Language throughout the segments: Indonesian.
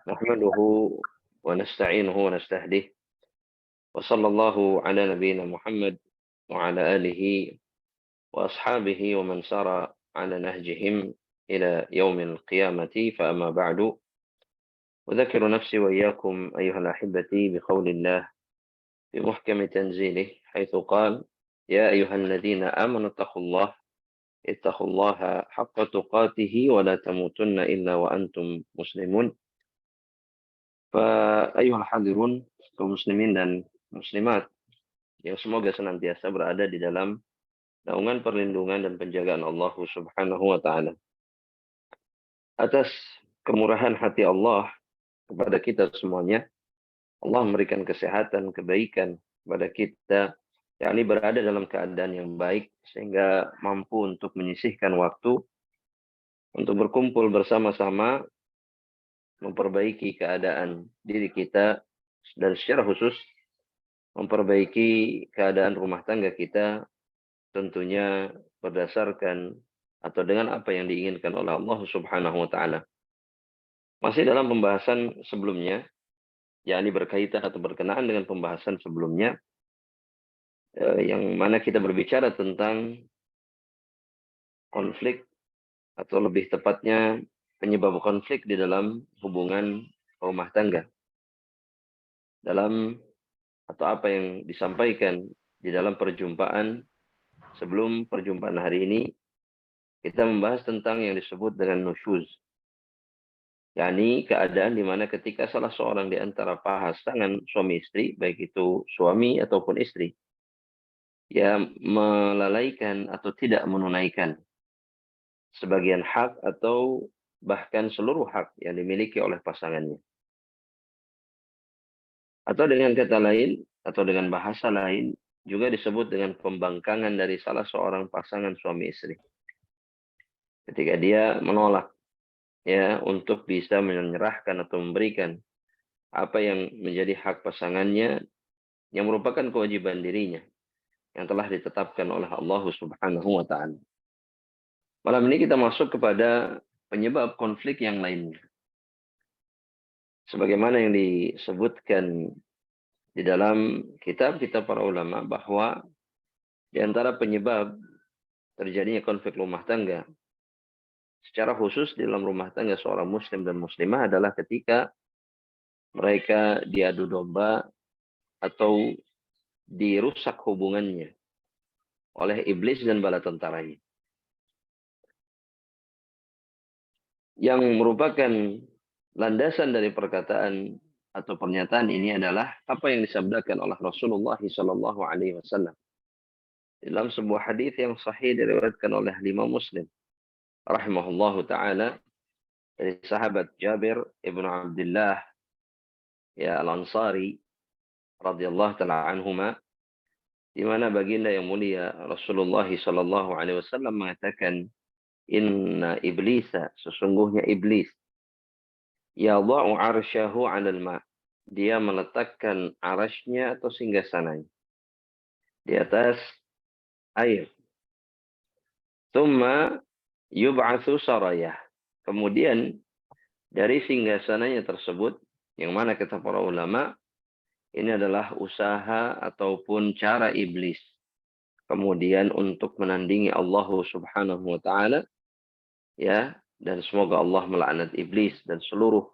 نحمده ونستعينه ونستهديه وصلى الله على نبينا محمد وعلى آله وأصحابه ومن سار على نهجهم إلى يوم القيامة فأما بعد أذكر نفسي وإياكم أيها الأحبة بقول الله في محكم تنزيله حيث قال يا أيها الذين آمنوا اتقوا الله حق تقاته ولا تموتن إلا وأنتم مسلمون. Ayuhal hadirun, kaum muslimin dan muslimat, yang semoga senantiasa berada di dalam naungan perlindungan dan penjagaan Allah Subhanahu wa taala. Atas kemurahan hati Allah kepada kita semuanya, Allah memberikan kesehatan, kebaikan kepada kita, yakni berada dalam keadaan yang baik sehingga mampu untuk menyisihkan waktu untuk berkumpul bersama-sama memperbaiki keadaan diri kita dan secara khusus memperbaiki keadaan rumah tangga kita, tentunya berdasarkan atau dengan apa yang diinginkan oleh Allah Subhanahu wa taala. Masih dalam pembahasan sebelumnya, yakni berkaitan atau berkenaan dengan pembahasan sebelumnya, yang mana kita berbicara tentang konflik atau lebih tepatnya penyebab konflik di dalam hubungan rumah tangga. Dalam atau apa yang disampaikan di dalam perjumpaan sebelum perjumpaan hari ini, kita membahas tentang yang disebut dengan nusyuz. yakni keadaan di mana ketika salah seorang di antara pasangan suami istri, baik itu suami ataupun istri, ya melalaikan atau tidak menunaikan sebagian hak atau bahkan seluruh hak yang dimiliki oleh pasangannya. Atau dengan kata lain, atau dengan bahasa lain, juga disebut dengan pembangkangan dari salah seorang pasangan suami istri. Ketika dia menolak ya untuk bisa menyerahkan atau memberikan apa yang menjadi hak pasangannya yang merupakan kewajiban dirinya yang telah ditetapkan oleh Allah Subhanahu wa taala. Malam ini kita masuk kepada penyebab konflik yang lainnya. Sebagaimana yang disebutkan di dalam kitab-kitab para ulama bahwa di antara penyebab terjadinya konflik rumah tangga secara khusus di dalam rumah tangga seorang muslim dan muslimah adalah ketika mereka diadu domba atau dirusak hubungannya oleh iblis dan bala tentaranya. Yang merupakan landasan dari perkataan atau pernyataan ini adalah apa yang disabdakan oleh Rasulullah Sallallahu Alaihi Wasallam dalam sebuah hadis yang sahih diriwayatkan oleh Imam Muslim rahimahullahu taala dari sahabat Jabir ibnu Abdullah ya Al-Ansari radhiyallahu taala anhuma, di mana baginda yang mulia Rasulullah Sallallahu Alaihi Wasallam mengatakan, Inna iblisa, sesungguhnya iblis, yadha'u arsyahu 'alal ma'. Dia meletakkan arasnya atau singgasananya di atas air. Tsumma yub'atsu sarayah. Kemudian dari singgasananya tersebut, yang mana kata para ulama, ini adalah usaha ataupun cara iblis. Kemudian untuk menandingi Allah Subhanahu wa taala, ya, dan semoga Allah melaknat iblis dan seluruh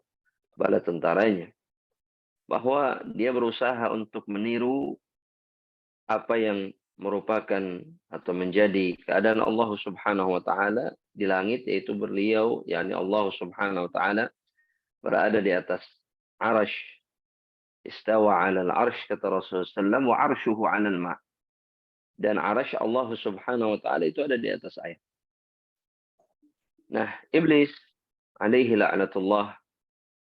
bala tentaranya, bahwa dia berusaha untuk meniru apa yang merupakan atau menjadi keadaan Allah Subhanahu wa taala di langit, yaitu beliau yakni Allah Subhanahu wa taala berada di atas arasy. Istawa 'alal arsy kata Rasulullah sallallahu wa arshuhu 'alal ma'. Dan arasy Allah Subhanahu wa taala itu ada di atas air. Nah, iblis alaihi la'natullah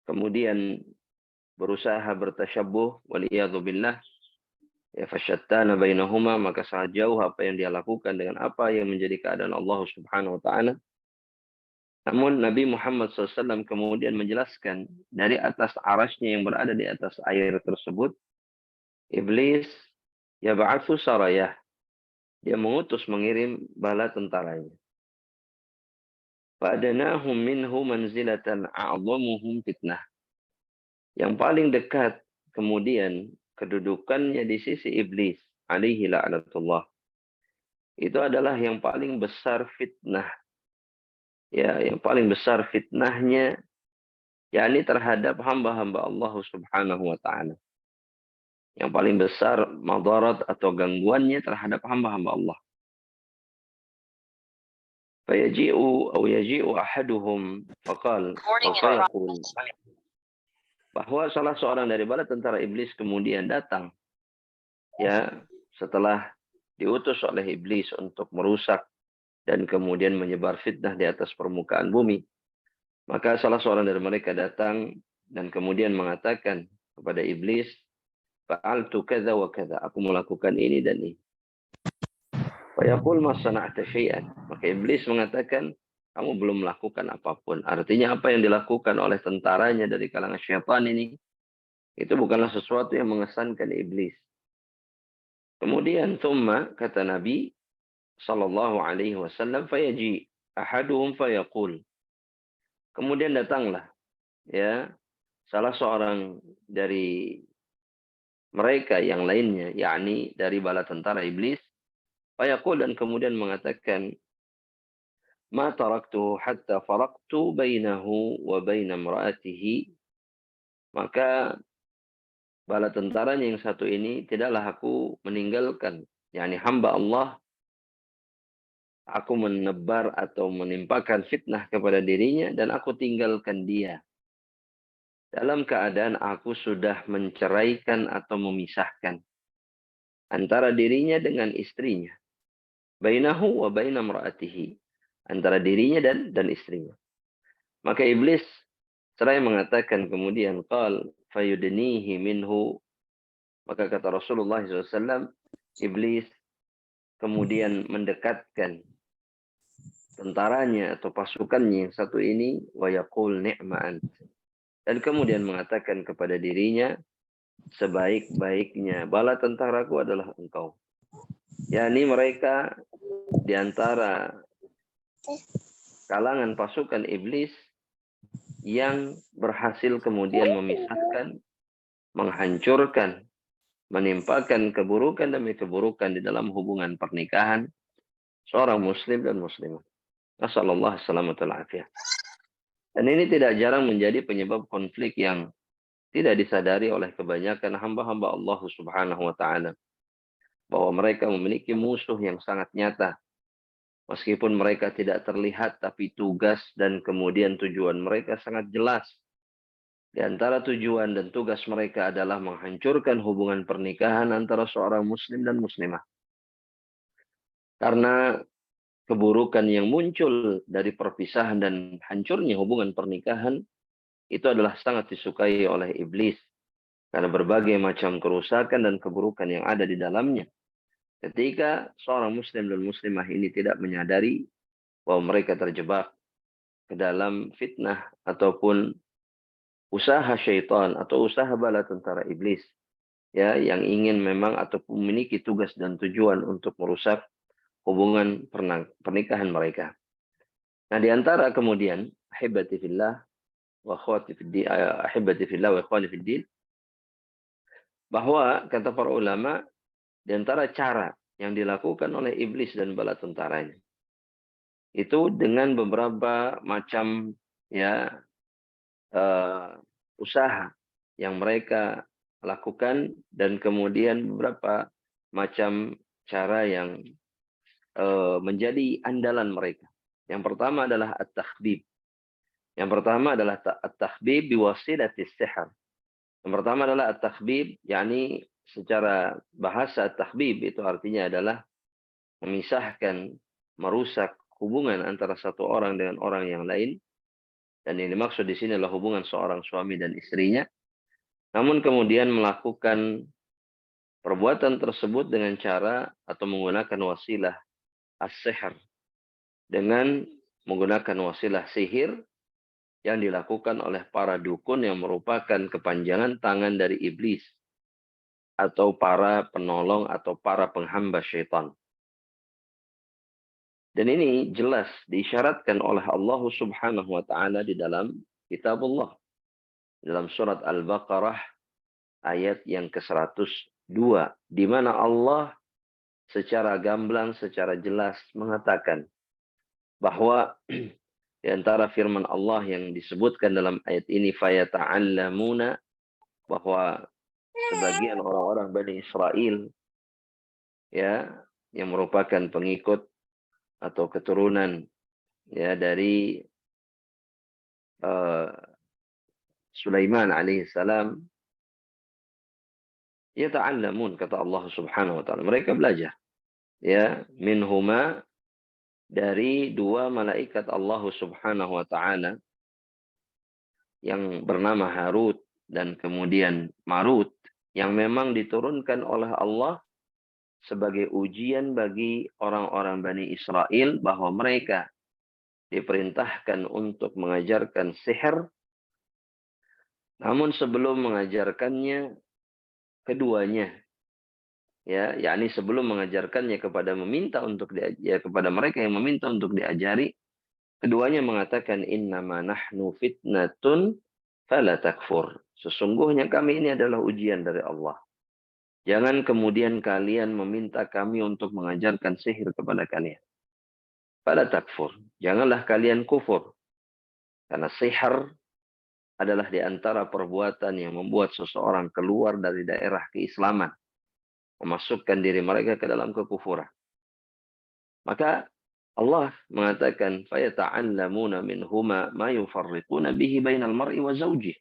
kemudian berusaha bertasyabbuh waliyadzu billah, ya fasyattana bainahuma, maka sangat jauh apa yang dia lakukan dengan apa yang menjadi keadaan Allah Subhanahu wa taala. Namun Nabi Muhammad SAW kemudian menjelaskan dari atas arasnya yang berada di atas air tersebut, iblis yab'atsu sarayah, dia mengutus mengirim bala tentaranya. Fa'adanahum minhu manzilatan a'zamuhum fitnah. yang paling dekat kemudian kedudukannya di sisi iblis alaihi la'natullah, itu adalah yang paling besar fitnah, ya, yang paling besar fitnahnya, yakni terhadap hamba-hamba Allah Subhanahu wa taala. Yang paling besar madarat atau gangguannya terhadap hamba-hamba Allah. Fayaji'u atau yaji'u ahaduhum faqal atau fayaqul, bahwa salah seorang dari bala tentara iblis kemudian datang, ya, setelah diutus oleh iblis untuk merusak dan kemudian menyebar fitnah di atas permukaan bumi. Maka salah seorang dari mereka datang dan kemudian mengatakan kepada iblis, fa'altu kadza wa kadza, aku melakukan ini dan ini. Fa yaqul ma sana'ta syai'an. Maka iblis mengatakan, kamu belum melakukan apapun. Artinya apa yang dilakukan oleh tentaranya dari kalangan syaitan ini, itu bukanlah sesuatu yang mengesankan iblis. Kemudian thumma, kata Nabi sallallahu alaihi wasallam, fayaji ahaduhum fayaqul. Kemudian datanglah, ya, salah seorang dari mereka yang lainnya, yakni dari bala tentara iblis, fayaqul, dan kemudian mengatakan, ma taraktu hatta faraqtu bainahu wa baina imra'atihi. Maka bala tentaranya yang satu ini tidaklah aku meninggalkan, yakni hamba Allah, aku menebar atau menimpakan fitnah kepada dirinya dan aku tinggalkan dia dalam keadaan aku sudah menceraikan atau memisahkan antara dirinya dengan istrinya. Bainahu wa baina imra'atihi. Antara dirinya dan istrinya. Maka iblis seraya mengatakan kemudian, qal fayudnihi minhu. Maka kata Rasulullah SAW, iblis kemudian mendekatkan tentaranya atau pasukannya yang satu ini, wa yaqul ni'ma ant. Dan kemudian mengatakan kepada dirinya, sebaik-baiknya bala tentaraku adalah engkau. Yani mereka di antara kalangan pasukan iblis yang berhasil kemudian memisahkan, menghancurkan, menimpakan keburukan demi keburukan di dalam hubungan pernikahan seorang muslim dan muslimah. Nasallallahu alaihi wasallam. Dan ini tidak jarang menjadi penyebab konflik yang tidak disadari oleh kebanyakan hamba-hamba Allah Subhanahu wa taala, bahwa mereka memiliki musuh yang sangat nyata. Meskipun mereka tidak terlihat, tapi tugas dan kemudian tujuan mereka sangat jelas. Di antara tujuan dan tugas mereka adalah menghancurkan hubungan pernikahan antara seorang muslim dan muslimah. Karena keburukan yang muncul dari perpisahan dan hancurnya hubungan pernikahan itu adalah sangat disukai oleh iblis. Karena berbagai macam kerusakan dan keburukan yang ada di dalamnya. Ketika seorang muslim dan muslimah ini tidak menyadari bahwa mereka terjebak ke dalam fitnah ataupun usaha syaitan atau usaha bala tentara iblis, ya, yang ingin memang atau memiliki tugas dan tujuan untuk merusak hubungan pernikahan mereka. Nah, di antara kemudian ahibati fillah wa akhwati fiddin, ahibati fillah wa ikhwani fiddin, bahwa kata para ulama, di antara cara yang dilakukan oleh iblis dan bala tentaranya itu dengan beberapa macam, ya, usaha yang mereka lakukan dan kemudian beberapa macam cara yang menjadi andalan mereka. Yang pertama adalah at-takhbib. Yang pertama adalah at-takhbib biwasilatis sihr. Yang pertama adalah at-takhbib, yakni secara bahasa at-takhbib itu artinya adalah memisahkan, merusak hubungan antara satu orang dengan orang yang lain. Dan yang dimaksud di sini adalah hubungan seorang suami dan istrinya. Namun kemudian melakukan perbuatan tersebut dengan cara atau menggunakan wasilah as-sihr. Dengan menggunakan wasilah sihir yang dilakukan oleh para dukun yang merupakan kepanjangan tangan dari iblis. Atau para penolong atau para penghamba syaitan. Dan ini jelas diisyaratkan oleh Allah Subhanahu wa taala di dalam kitab Allah. dalam surat Al-Baqarah ayat yang ke-102, di mana Allah secara gamblang, secara jelas mengatakan bahwa di antara firman Allah yang disebutkan dalam ayat ini, fayata'allamuna, bahwa sebagian orang-orang Bani Israel, ya, yang merupakan pengikut atau keturunan, ya, dari uh, Sulaiman alaihissalam, yata'allamun, kata Allah Subhanahu wa taala, mereka belajar, ya, minhuma, dari dua malaikat Allah Subhanahu wa taala yang bernama Harut dan kemudian Marut, yang memang diturunkan oleh Allah sebagai ujian bagi orang-orang Bani Israel, bahwa mereka diperintahkan untuk mengajarkan sihir, namun sebelum mengajarkannya keduanya, ya, yakni sebelum mengajarkannya kepada kepada mereka yang meminta untuk diajari, keduanya mengatakan, innama nahnu fitnatun fala takfur. Sesungguhnya kami ini adalah ujian dari Allah. Jangan kemudian kalian meminta kami untuk mengajarkan sihir kepada kalian. Fala takfur. Janganlah kalian kufur. Karena sihir adalah di antara perbuatan yang membuat seseorang keluar dari daerah keislaman, memasukkan diri mereka ke dalam kekufuran. Maka Allah mengatakan, fayata'allamuna minhuma ma yufarriquna bihi bainal mar'i wa zawjih,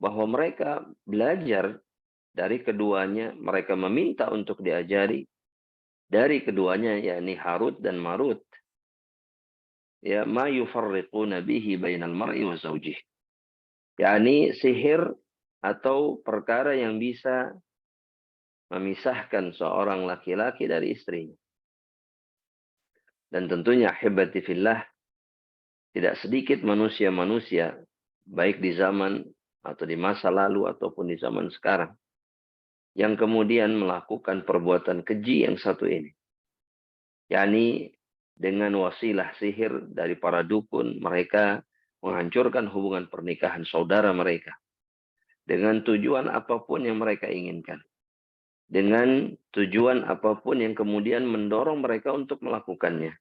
bahwa mereka belajar dari keduanya, mereka meminta untuk diajari dari keduanya, yakni Harut dan Marut, ya, ma yufarriquna bihi bainal mar'i wa zawjih, yakni sihir atau perkara yang bisa memisahkan seorang laki-laki dari istrinya. Dan tentunya ahibati fillah, tidak sedikit manusia-manusia, baik di zaman atau di masa lalu ataupun di zaman sekarang, yang kemudian melakukan perbuatan keji yang satu ini. yakni dengan wasilah sihir dari para dukun, mereka menghancurkan hubungan pernikahan saudara mereka dengan tujuan apapun yang mereka inginkan. Dengan tujuan apapun yang kemudian mendorong mereka untuk melakukannya.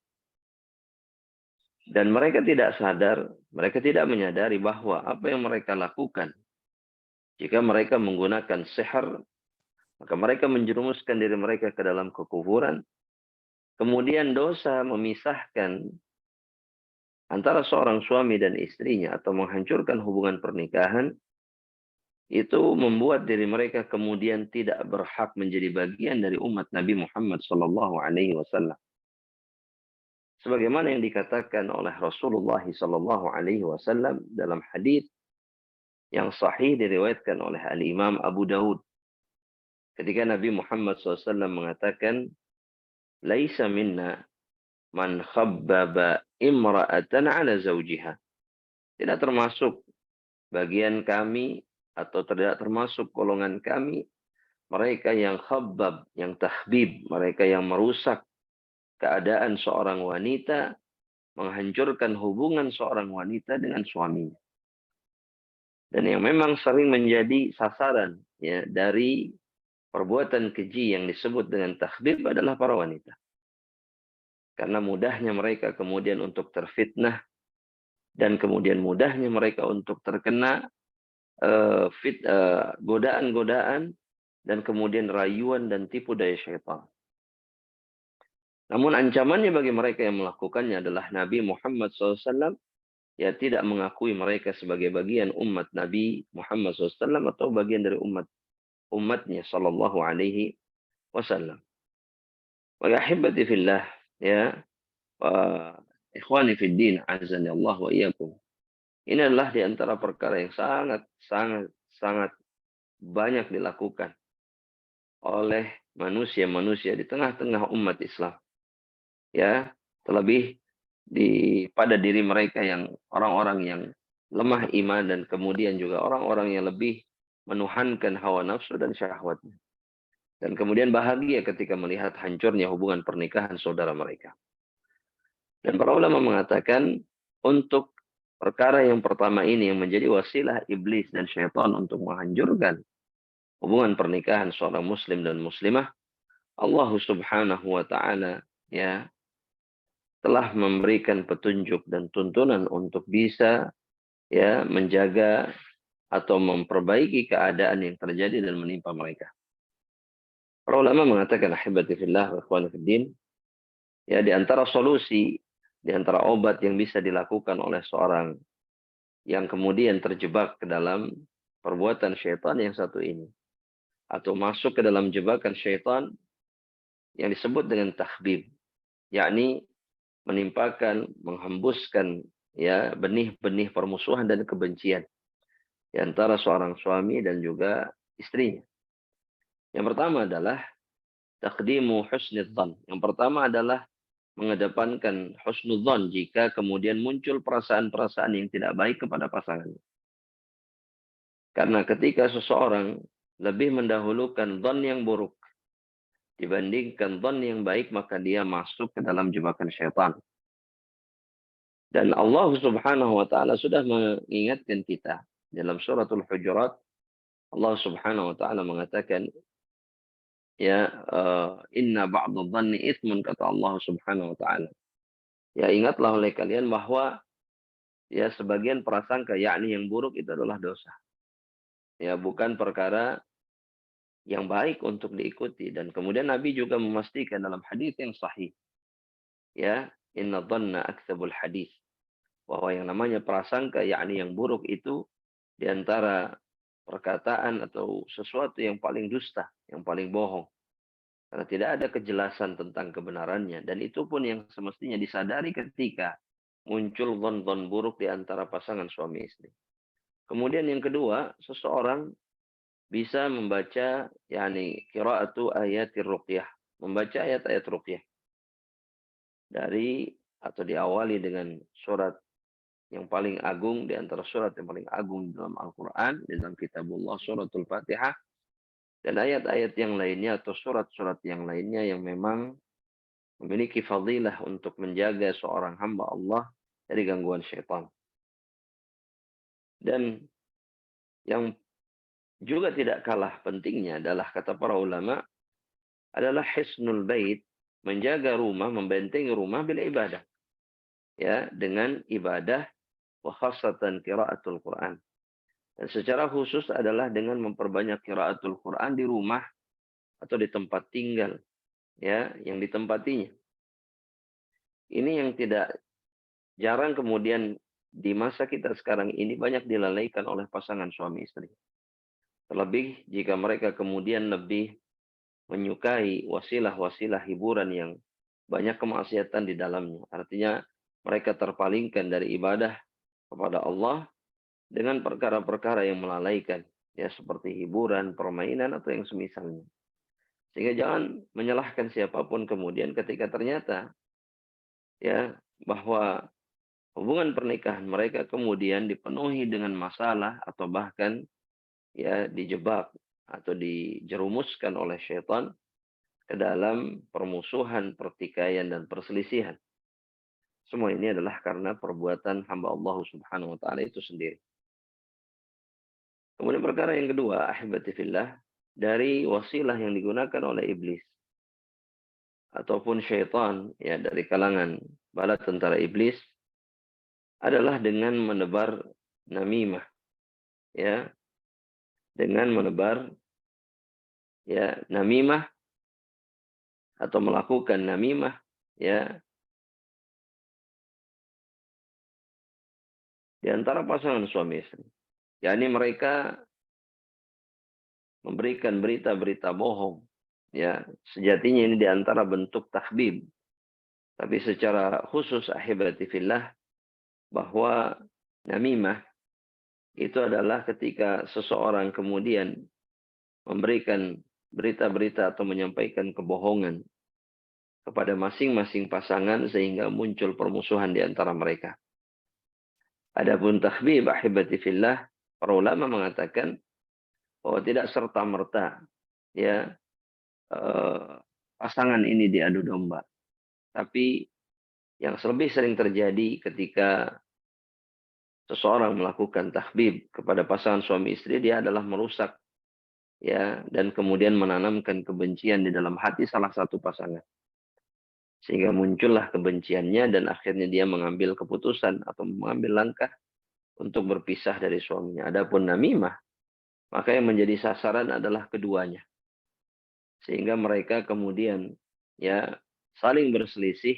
Dan mereka tidak sadar, mereka tidak menyadari bahwa apa yang mereka lakukan, jika mereka menggunakan sihir, maka mereka menjerumuskan diri mereka ke dalam kekufuran. Kemudian dosa memisahkan antara seorang suami dan istrinya atau menghancurkan hubungan pernikahan, itu membuat diri mereka kemudian tidak berhak menjadi bagian dari umat Nabi Muhammad SAW. Sebagaimana yang dikatakan oleh Rasulullah SAW dalam hadis yang sahih diriwayatkan oleh Al-Imam Abu Dawud, ketika Nabi Muhammad SAW mengatakan, laisa minna man khabbaba imra'atan ala zawjiha. Tidak termasuk bagian kami atau tidak termasuk golongan kami mereka yang khabbab, yang tahbib, mereka yang merusak keadaan seorang wanita, menghancurkan hubungan seorang wanita dengan suaminya. Dan yang memang sering menjadi sasaran, ya, dari perbuatan keji yang disebut dengan tahbib adalah para wanita. Karena mudahnya mereka kemudian untuk terfitnah, dan kemudian mudahnya mereka untuk terkena godaan-godaan dan kemudian rayuan dan tipu daya syaitan. Namun ancamannya bagi mereka yang melakukannya adalah Nabi Muhammad SAW, ya, tidak mengakui mereka sebagai bagian umat Nabi Muhammad SAW atau bagian dari umatnya Sallallahu Alaihi Wasallam. Wa ya ahibati fillah, ya, wa ikhwani fid din, azani Allah wa iyyakum. Ini adalah di antara perkara yang sangat banyak dilakukan oleh manusia-manusia di tengah-tengah umat Islam. Ya, terlebih pada diri mereka yang orang-orang yang lemah iman, dan kemudian juga orang-orang yang lebih menuhankan hawa nafsu dan syahwatnya. Dan kemudian bahagia ketika melihat hancurnya hubungan pernikahan saudara mereka. Dan para ulama mengatakan, untuk perkara yang pertama ini yang menjadi wasilah iblis dan syaitan untuk menghancurkan hubungan pernikahan seorang muslim dan muslimah, Allah Subhanahu wa taala ya telah memberikan petunjuk dan tuntunan untuk bisa ya menjaga atau memperbaiki keadaan yang terjadi dan menimpa mereka. Para ulama mengatakan ahibati fillah wa ikhwani fiddin, ya di antara solusi, di antara obat yang bisa dilakukan oleh seorang yang kemudian terjebak ke dalam perbuatan syaitan yang satu ini, atau masuk ke dalam jebakan syaitan yang disebut dengan takhbib, yakni menimpakan, menghembuskan ya benih-benih permusuhan dan kebencian di antara seorang suami dan juga istrinya. Yang pertama adalah taqdimu husnidzan. Yang pertama adalah mengedepankan husnudzan jika kemudian muncul perasaan-perasaan yang tidak baik kepada pasangannya. Karena ketika seseorang lebih mendahulukan dzan yang buruk dibandingkan dzan yang baik, maka dia masuk ke dalam jebakan syaitan. Dan Allah Subhanahu wa taala sudah mengingatkan kita dalam suratul Hujurat. Allah Subhanahu wa taala mengatakan, ya inna ba'dadh dhanni itsmun, kata Allah Subhanahu wa taala. Ya ingatlah oleh kalian bahwa ya sebagian prasangka yakni yang buruk itu adalah dosa. Ya bukan perkara yang baik untuk diikuti. Dan kemudian Nabi juga memastikan dalam hadis yang sahih, ya inna dhanna aktsabul hadis, bahwa yang namanya prasangka yakni yang buruk itu di antara perkataan atau sesuatu yang paling dusta, yang paling bohong. Karena tidak ada kejelasan tentang kebenarannya. Dan itu pun yang semestinya disadari ketika muncul dhon-dhon buruk di antara pasangan suami istri. Kemudian yang kedua, seseorang bisa membaca yakni qiraatu ayatir ruqyah, membaca ayat-ayat ruqyah dari atau diawali dengan surat yang paling agung di antara surat yang paling agung dalam Al-Qur'an, di dalam kitabullah, suratul Fatihah, dan ayat-ayat yang lainnya atau surat-surat yang lainnya yang memang memiliki fadilah untuk menjaga seorang hamba Allah dari gangguan syaitan. Dan yang juga tidak kalah pentingnya adalah kata para ulama adalah hisnul bait, menjaga rumah, membentengi rumah bil ibadah. Ya, dengan ibadah wa khassatan qiraatul Quran. Dan secara khusus adalah dengan memperbanyak qiraatul Quran di rumah atau di tempat tinggal, ya, yang ditempatinya. Ini yang tidak jarang kemudian di masa kita sekarang ini banyak dilalaikan oleh pasangan suami istri. Terlebih jika mereka kemudian lebih menyukai wasilah-wasilah hiburan yang banyak kemaksiatan di dalamnya. Artinya mereka terpalingkan dari ibadah kepada Allah dengan perkara-perkara yang melalaikan. Ya seperti hiburan, permainan, atau yang semisalnya. Sehingga jangan menyalahkan siapapun kemudian ketika ternyata ya bahwa hubungan pernikahan mereka kemudian dipenuhi dengan masalah atau bahkan ya dijebak atau dijerumuskan oleh syaitan ke dalam permusuhan, pertikaian, dan perselisihan. Semua ini adalah karena perbuatan hamba Allah Subhanahu wa taala itu sendiri. Kemudian perkara yang kedua, ahibati fillah, dari wasilah yang digunakan oleh iblis ataupun syaitan ya dari kalangan bala tentara iblis adalah dengan menebar namimah, ya, dengan menebar ya namimah atau melakukan namimah ya di antara pasangan suami istri. yakni mereka memberikan berita-berita bohong. Ya, sejatinya ini di antara bentuk takhbib. Tapi secara khusus ahibati fillah, bahwa namimah itu adalah ketika seseorang kemudian memberikan berita-berita atau menyampaikan kebohongan kepada masing-masing pasangan sehingga muncul permusuhan di antara mereka. Adapun takhbib ahibati fillah, para ulama mengatakan bahwa tidak serta-merta ya pasangan ini diadu domba. Tapi yang lebih sering terjadi ketika seseorang melakukan tahbib kepada pasangan suami istri, dia adalah merusak, ya, dan kemudian menanamkan kebencian di dalam hati salah satu pasangan. Sehingga muncullah kebenciannya dan akhirnya dia mengambil keputusan atau mengambil langkah untuk berpisah dari suaminya. Adapun namimah, maka yang menjadi sasaran adalah keduanya. Sehingga mereka kemudian, ya, saling berselisih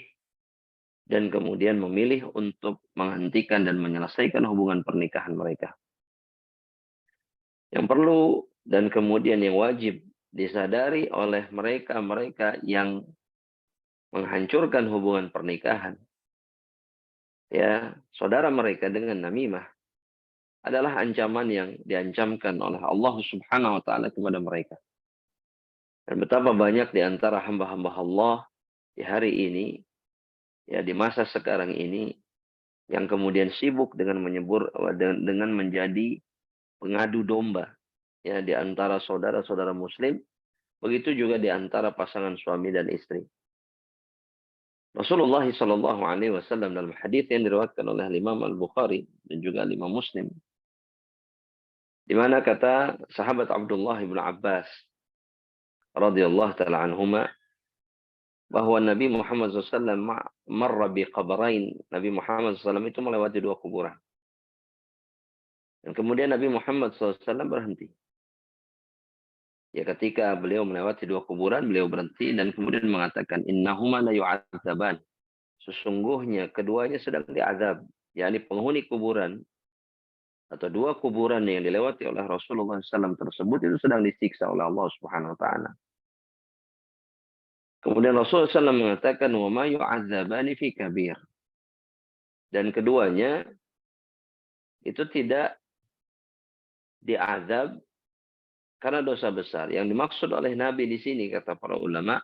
dan kemudian memilih untuk menghentikan dan menyelesaikan hubungan pernikahan mereka. Yang perlu dan kemudian yang wajib disadari oleh mereka-mereka yang menghancurkan hubungan pernikahan, ya, saudara mereka dengan namimah adalah ancaman yang diancamkan oleh Allah Subhanahu wa taala kepada mereka. Dan betapa banyak di antara hamba-hamba Allah di hari ini, ya, di masa sekarang ini, yang kemudian sibuk dengan dengan menjadi pengadu domba, ya, di antara saudara-saudara muslim, begitu juga di antara pasangan suami dan istri. Rasulullah Shallallahu Alaihi Wasallam dalam hadis yang diriwayatkan oleh Imam Al Bukhari dan juga Imam Muslim, di mana kata sahabat Abdullah bin Abbas radhiyallahu taala anhuma, bahwa Nabi Muhammad SAW marra bi qabrain. Nabi Muhammad SAW itu melewati dua kuburan. Dan kemudian Nabi Muhammad SAW berhenti. Ya, ketika beliau melewati dua kuburan, beliau berhenti dan kemudian mengatakan, innahuma la yu'adzaban. Sesungguhnya keduanya sedang diazab. yakni penghuni kuburan atau dua kuburan yang dilewati oleh Rasulullah SAW tersebut itu sedang disiksa oleh Allah Subhanahu wa taala. Kemudian Rasulullah SAW mengatakan, wa ma yu'adzabani fi kabir. Dan keduanya itu tidak diazab karena dosa besar. Yang dimaksud oleh Nabi di sini, kata para ulama,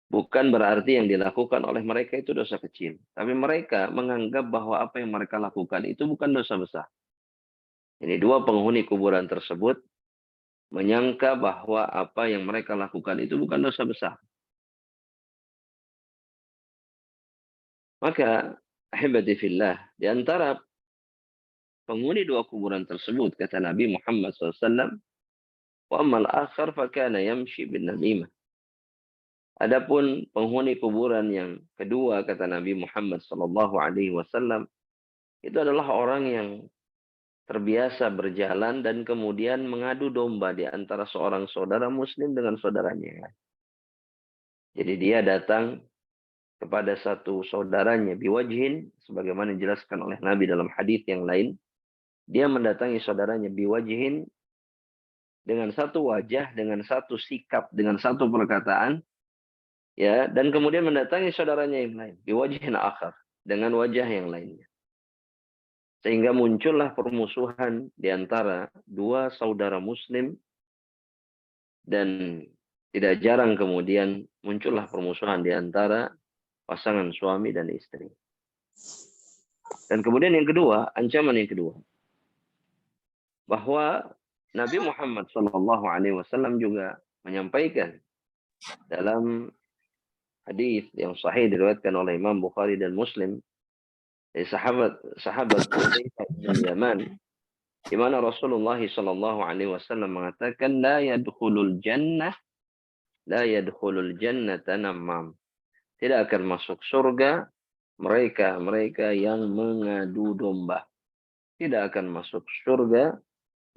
bukan berarti yang dilakukan oleh mereka itu dosa kecil. Tapi mereka menganggap bahwa apa yang mereka lakukan itu bukan dosa besar. Ini dua penghuni kuburan tersebut menyangka bahwa apa yang mereka lakukan itu bukan dosa besar. Maka, ahibati fillah, di antara penghuni dua kuburan tersebut, kata Nabi Muhammad SAW, wa ammal akhar fakana yamshi bin namimah. Adapun penghuni kuburan yang kedua, kata Nabi Muhammad SAW, itu adalah orang yang terbiasa berjalan dan kemudian mengadu domba di antara seorang saudara muslim dengan saudaranya. Jadi dia datang kepada satu saudaranya biwajhin, sebagaimana dijelaskan oleh Nabi dalam hadis yang lain. Dia mendatangi saudaranya biwajhin, dengan satu wajah, dengan satu sikap, dengan satu perkataan, ya, dan kemudian mendatangi saudaranya yang lain biwajhin akhar, dengan wajah yang lainnya. Sehingga muncullah permusuhan di antara dua saudara muslim, dan tidak jarang kemudian muncullah permusuhan di antara pasangan suami dan istri. Dan kemudian yang kedua, ancaman yang kedua, bahwa Nabi Muhammad SAW juga menyampaikan dalam hadis yang sahih diriwayatkan oleh Imam Bukhari dan Muslim dari sahabat Hudzaifah bin Yaman, di mana Rasulullah SAW mengatakan, la yadkhulul jannata namam. Tidak akan masuk surga mereka yang mengadu domba. Tidak akan masuk surga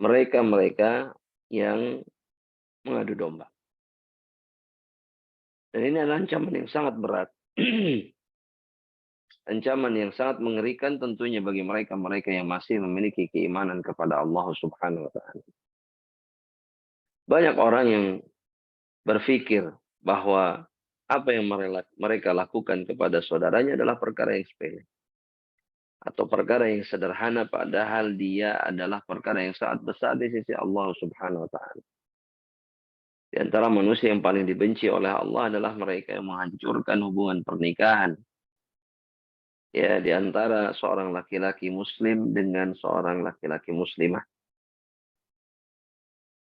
mereka yang mengadu domba. Dan ini adalah ancaman yang sangat berat. Ancaman yang sangat mengerikan tentunya bagi mereka yang masih memiliki keimanan kepada Allah Subhanahu wa taala. Banyak orang yang berpikir bahwa apa yang mereka lakukan kepada saudaranya adalah perkara yang sepele atau perkara yang sederhana, padahal dia adalah perkara yang sangat besar di sisi Allah Subhanahu wa taala. Di antara manusia yang paling dibenci oleh Allah adalah mereka yang menghancurkan hubungan pernikahan. Ya, di antara seorang laki-laki muslim dengan seorang laki-laki muslimah.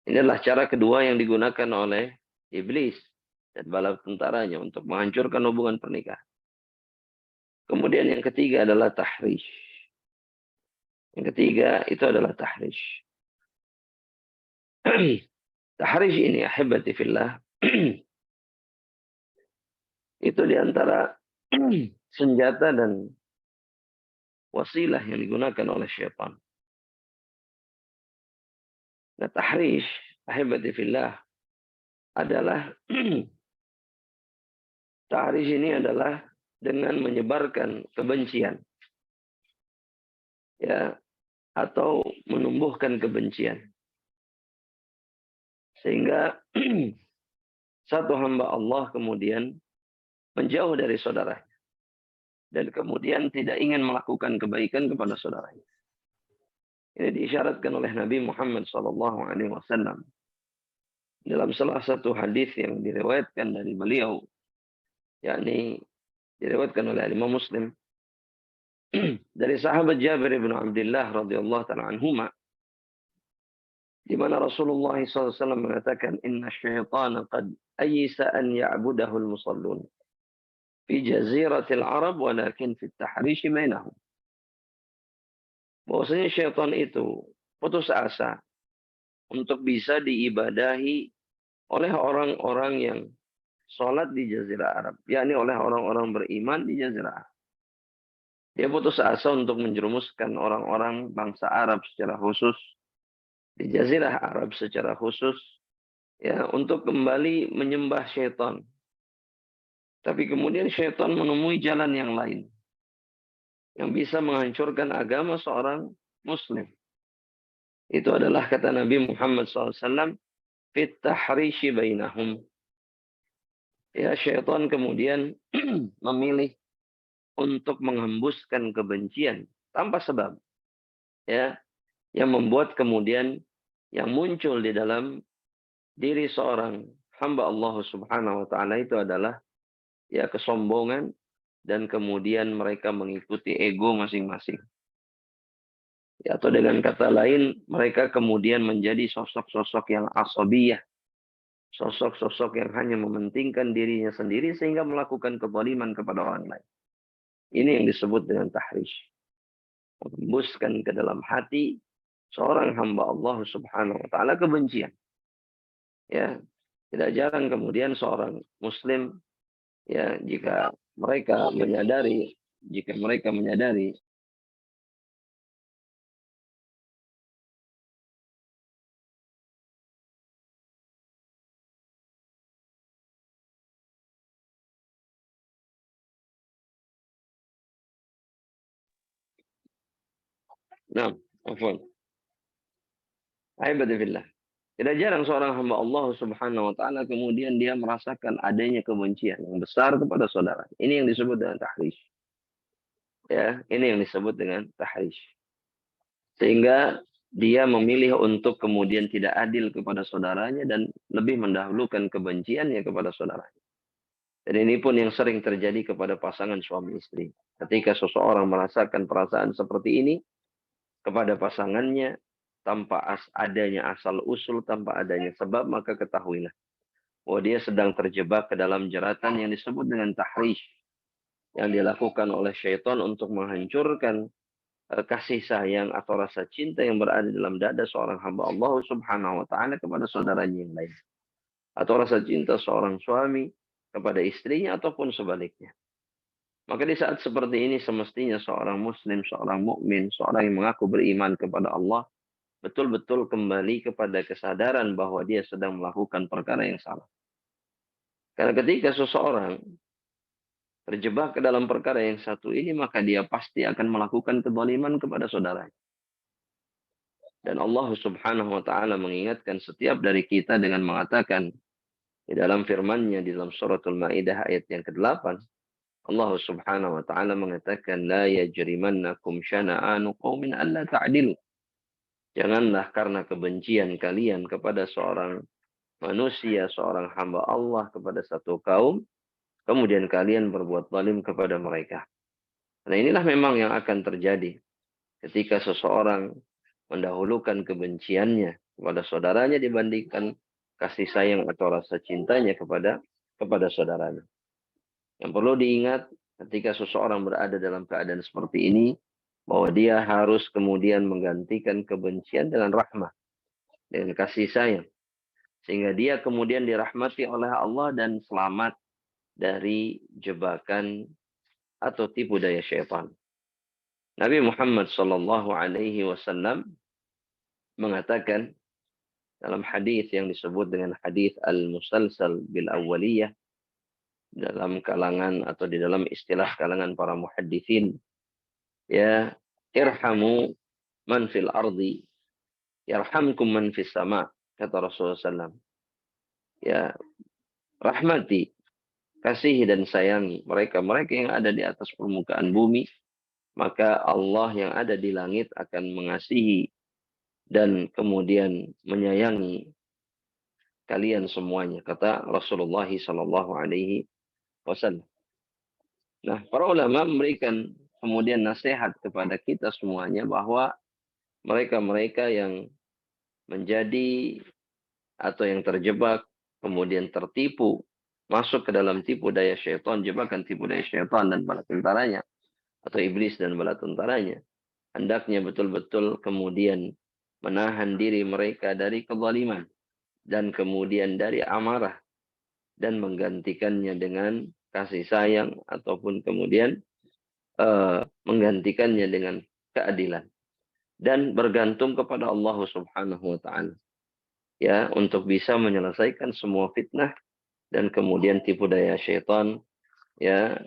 Ini adalah cara kedua yang digunakan oleh iblis dan bala tentaranya untuk menghancurkan hubungan pernikahan. Kemudian yang ketiga adalah tahrish. Yang ketiga itu adalah tahrish. Tahrish ini ahibati fillah itu diantara senjata dan wasilah yang digunakan oleh syaitan. Nah, tahrish ahibati fillah adalah tahrish ini adalah dengan menyebarkan kebencian, ya, atau menumbuhkan kebencian sehingga satu hamba Allah kemudian menjauh dari saudaranya dan kemudian tidak ingin melakukan kebaikan kepada saudaranya. Ini diisyaratkan oleh Nabi Muhammad SAW dalam salah satu hadis yang diriwayatkan dari beliau, yakni diriwayatkan oleh Imam Muslim dari sahabat Jabir bin Abdullah radhiyallahu taala anhuma, di mana Rasulullah SAW mengatakan, Inna syaitana qad ayisa an ya'budahu al-musallun fi jaziratil Arab walakin fi tahrishi bainahum. Bahwasanya syaitan itu putus asa untuk bisa diibadahi oleh orang-orang yang sholat di Jazirah Arab, yakni oleh orang-orang beriman di Jazirah Arab. Dia putus asa untuk menjerumuskan orang-orang bangsa Arab secara khusus, di Jazirah Arab secara khusus, ya, untuk kembali menyembah syaitan. Tapi kemudian syaitan menemui jalan yang lain yang bisa menghancurkan agama seorang muslim. Itu adalah kata Nabi Muhammad SAW, fit tahrishi bainahum. Ya, syaitan kemudian memilih untuk menghembuskan kebencian tanpa sebab. Ya, yang membuat kemudian yang muncul di dalam diri seorang hamba Allah Subhanahu wa taala itu adalah ya kesombongan dan kemudian mereka mengikuti ego masing-masing. Ya, atau dengan kata lain, mereka kemudian menjadi sosok-sosok yang asabiyah, sosok-sosok yang hanya mementingkan dirinya sendiri sehingga melakukan kezaliman kepada orang lain. Ini yang disebut dengan tahrish. Menghembuskan ke dalam hati seorang hamba Allah Subhanahu wa taala kebencian. Ya, tidak jarang kemudian seorang muslim, ya, jika mereka menyadari, nah, afwan, aibadillah. Tidak jarang seorang hamba Allah Subhanahu wa taala kemudian dia merasakan adanya kebencian yang besar kepada saudara. Ini yang disebut dengan tahrish. Ya, ini yang disebut dengan tahrish. Sehingga dia memilih untuk kemudian tidak adil kepada saudaranya dan lebih mendahulukan kebenciannya kepada saudaranya. Dan ini pun yang sering terjadi kepada pasangan suami istri. Ketika seseorang merasakan perasaan seperti ini kepada pasangannya, tanpa adanya asal usul, tanpa adanya sebab, maka ketahuilah bahwa dia sedang terjebak ke dalam jeratan yang disebut dengan tahrish, yang dilakukan oleh syaitan untuk menghancurkan kasih sayang atau rasa cinta yang berada dalam dada seorang hamba Allah Subhanahu wa taala kepada saudaranya yang lain, atau rasa cinta seorang suami kepada istrinya ataupun sebaliknya. Maka di saat seperti ini semestinya seorang muslim, seorang mukmin, seorang yang mengaku beriman kepada Allah betul-betul kembali kepada kesadaran bahwa dia sedang melakukan perkara yang salah. Karena ketika seseorang terjebak ke dalam perkara yang satu ini, maka dia pasti akan melakukan kezaliman kepada saudaranya. Dan Allah Subhanahu wa taala mengingatkan setiap dari kita dengan mengatakan di dalam firman-Nya di dalam suratul Maidah ayat yang ke-8, Allah Subhanahu wa taala mengatakan la yajrimannakum syana'anu qaumin alla ta'dilu. Janganlah karena kebencian kalian kepada seorang manusia, seorang hamba Allah, kepada satu kaum, kemudian kalian berbuat zalim kepada mereka. Nah, inilah memang yang akan terjadi ketika seseorang mendahulukan kebenciannya kepada saudaranya dibandingkan kasih sayang atau rasa cintanya kepada saudaranya. Yang perlu diingat ketika seseorang berada dalam keadaan seperti ini, bahwa dia harus kemudian menggantikan kebencian dengan rahmah, dengan kasih sayang, sehingga dia kemudian dirahmati oleh Allah dan selamat dari jebakan atau tipu daya syaitan. Nabi Muhammad sallallahu alaihi wasallam mengatakan dalam hadis yang disebut dengan hadis al-musalsal bil awwaliyah, dalam kalangan atau di dalam istilah kalangan para muhadditsin, ya, irhamu man fil ardi yarhamkum man fis sama, kata Rasulullah SAW. Ya, rahmati, kasihi dan sayangi mereka-mereka yang ada di atas permukaan bumi, maka Allah yang ada di langit akan mengasihi dan kemudian menyayangi kalian semuanya, kata Rasulullah sallallahu alaihi wasallam. Nah, para ulama memberikan kemudian nasihat kepada kita semuanya bahwa mereka-mereka yang menjadi atau yang terjebak kemudian tertipu masuk ke dalam tipu daya syaitan, jebakan tipu daya syaitan dan bala tentaranya atau iblis dan bala tentaranya, hendaknya betul-betul kemudian menahan diri mereka dari kezaliman dan kemudian dari amarah dan menggantikannya dengan kasih sayang ataupun kemudian menggantikannya dengan keadilan dan bergantung kepada Allah Subhanahu wa taala, ya, untuk bisa menyelesaikan semua fitnah dan kemudian tipu daya syaitan, ya,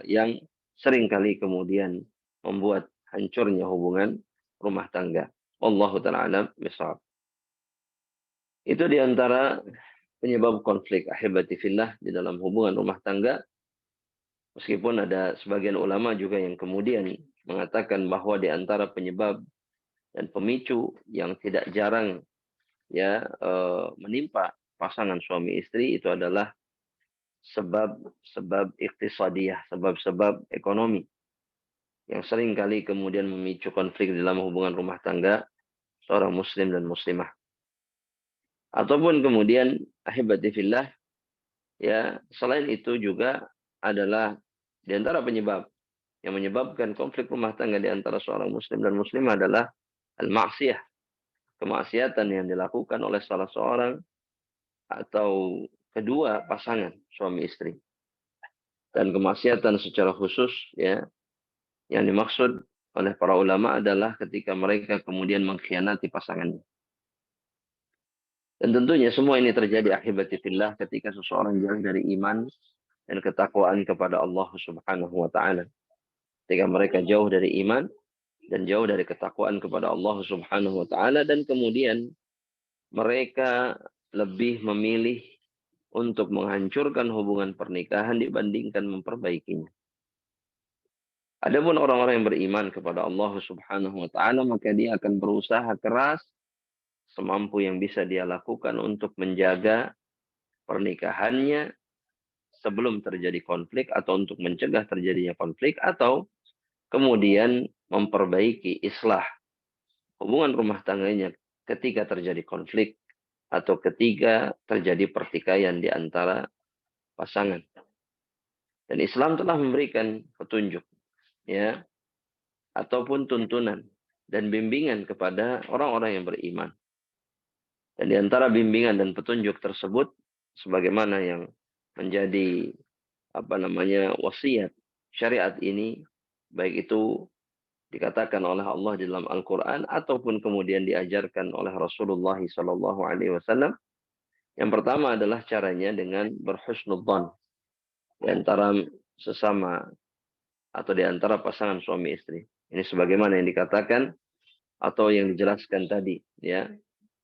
yang seringkali kemudian membuat hancurnya hubungan rumah tangga. Wallahu taala alam bishawab. Itu diantara penyebab konflik ahibati fillah di dalam hubungan rumah tangga. Meskipun ada sebagian ulama juga yang kemudian mengatakan bahwa di antara penyebab dan pemicu yang tidak jarang, ya, menimpa pasangan suami istri itu adalah sebab-sebab iktisadiyah, sebab-sebab ekonomi yang sering kali kemudian memicu konflik dalam hubungan rumah tangga seorang muslim dan muslimah. Ataupun kemudian ahibati fillah, ya, selain itu juga adalah di antara penyebab yang menyebabkan konflik rumah tangga di antara seorang muslim dan muslimah adalah al-ma'siyah, kemaksiatan yang dilakukan oleh salah seorang atau kedua pasangan suami istri. Dan kemaksiatan secara khusus, ya, yang dimaksud oleh para ulama adalah ketika mereka kemudian mengkhianati pasangannya. Dan tentunya semua ini terjadi ahibati fillah ketika seseorang jauh dari iman dan ketakwaan kepada Allah Subhanahu wa taala. Ketika mereka jauh dari iman dan jauh dari ketakwaan kepada Allah Subhanahu wa taala dan kemudian mereka lebih memilih untuk menghancurkan hubungan pernikahan dibandingkan memperbaikinya. Adapun orang-orang yang beriman kepada Allah Subhanahu wa taala, maka dia akan berusaha keras semampu yang bisa dia lakukan untuk menjaga pernikahannya sebelum terjadi konflik atau untuk mencegah terjadinya konflik atau kemudian memperbaiki islah hubungan rumah tangganya ketika terjadi konflik atau ketika terjadi pertikaian di antara pasangan. Dan Islam telah memberikan petunjuk, ya, ataupun tuntunan dan bimbingan kepada orang-orang yang beriman. Dan di antara bimbingan dan petunjuk tersebut, sebagaimana yang menjadi wasiat syariat ini, baik itu dikatakan oleh Allah di dalam Al-Quran ataupun kemudian diajarkan oleh Rasulullah Sallallahu Alaihi Wasallam. Yang pertama adalah caranya dengan berhusnudzan di antara sesama atau di antara pasangan suami istri. Ini sebagaimana yang dikatakan atau yang dijelaskan tadi, ya,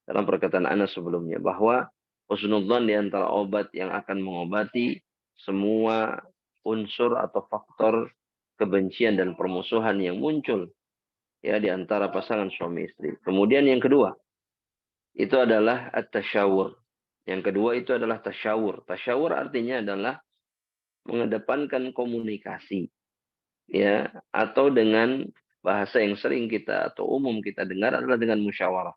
dalam perkataan Anas sebelumnya, bahwa husnudzan di antara obat yang akan mengobati semua unsur atau faktor kebencian dan permusuhan yang muncul, ya, di antara pasangan suami istri. Kemudian yang kedua itu adalah at-tasyawur. Yang kedua itu adalah tasyawur. Tasyawur artinya adalah mengedepankan komunikasi, ya, atau dengan bahasa yang sering kita atau umum kita dengar adalah dengan musyawarah.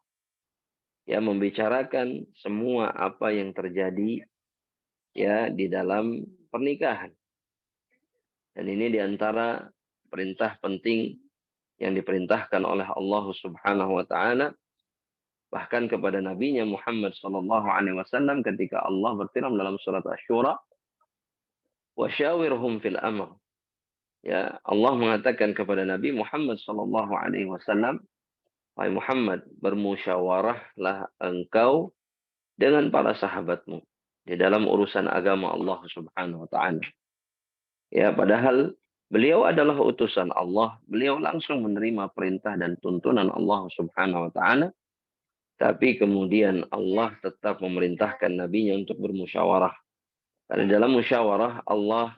Ya, membicarakan semua apa yang terjadi, ya, di dalam pernikahan. Dan ini diantara perintah penting yang diperintahkan oleh Allah Subhanahu wa taala bahkan kepada nabinya Muhammad sallallahu alaihi wasallam ketika Allah berfirman dalam surat Asy-Syura, "Wa syawirhum fil amr." Ya, Allah mengatakan kepada Nabi Muhammad sallallahu alaihi wasallam, "Wahai Muhammad, bermusyawarahlah engkau dengan para sahabatmu di dalam urusan agama Allah Subhanahu wa taala." Ya, padahal beliau adalah utusan Allah, beliau langsung menerima perintah dan tuntunan Allah Subhanahu wa taala, tapi kemudian Allah tetap memerintahkan nabinya untuk bermusyawarah. Karena dalam musyawarah Allah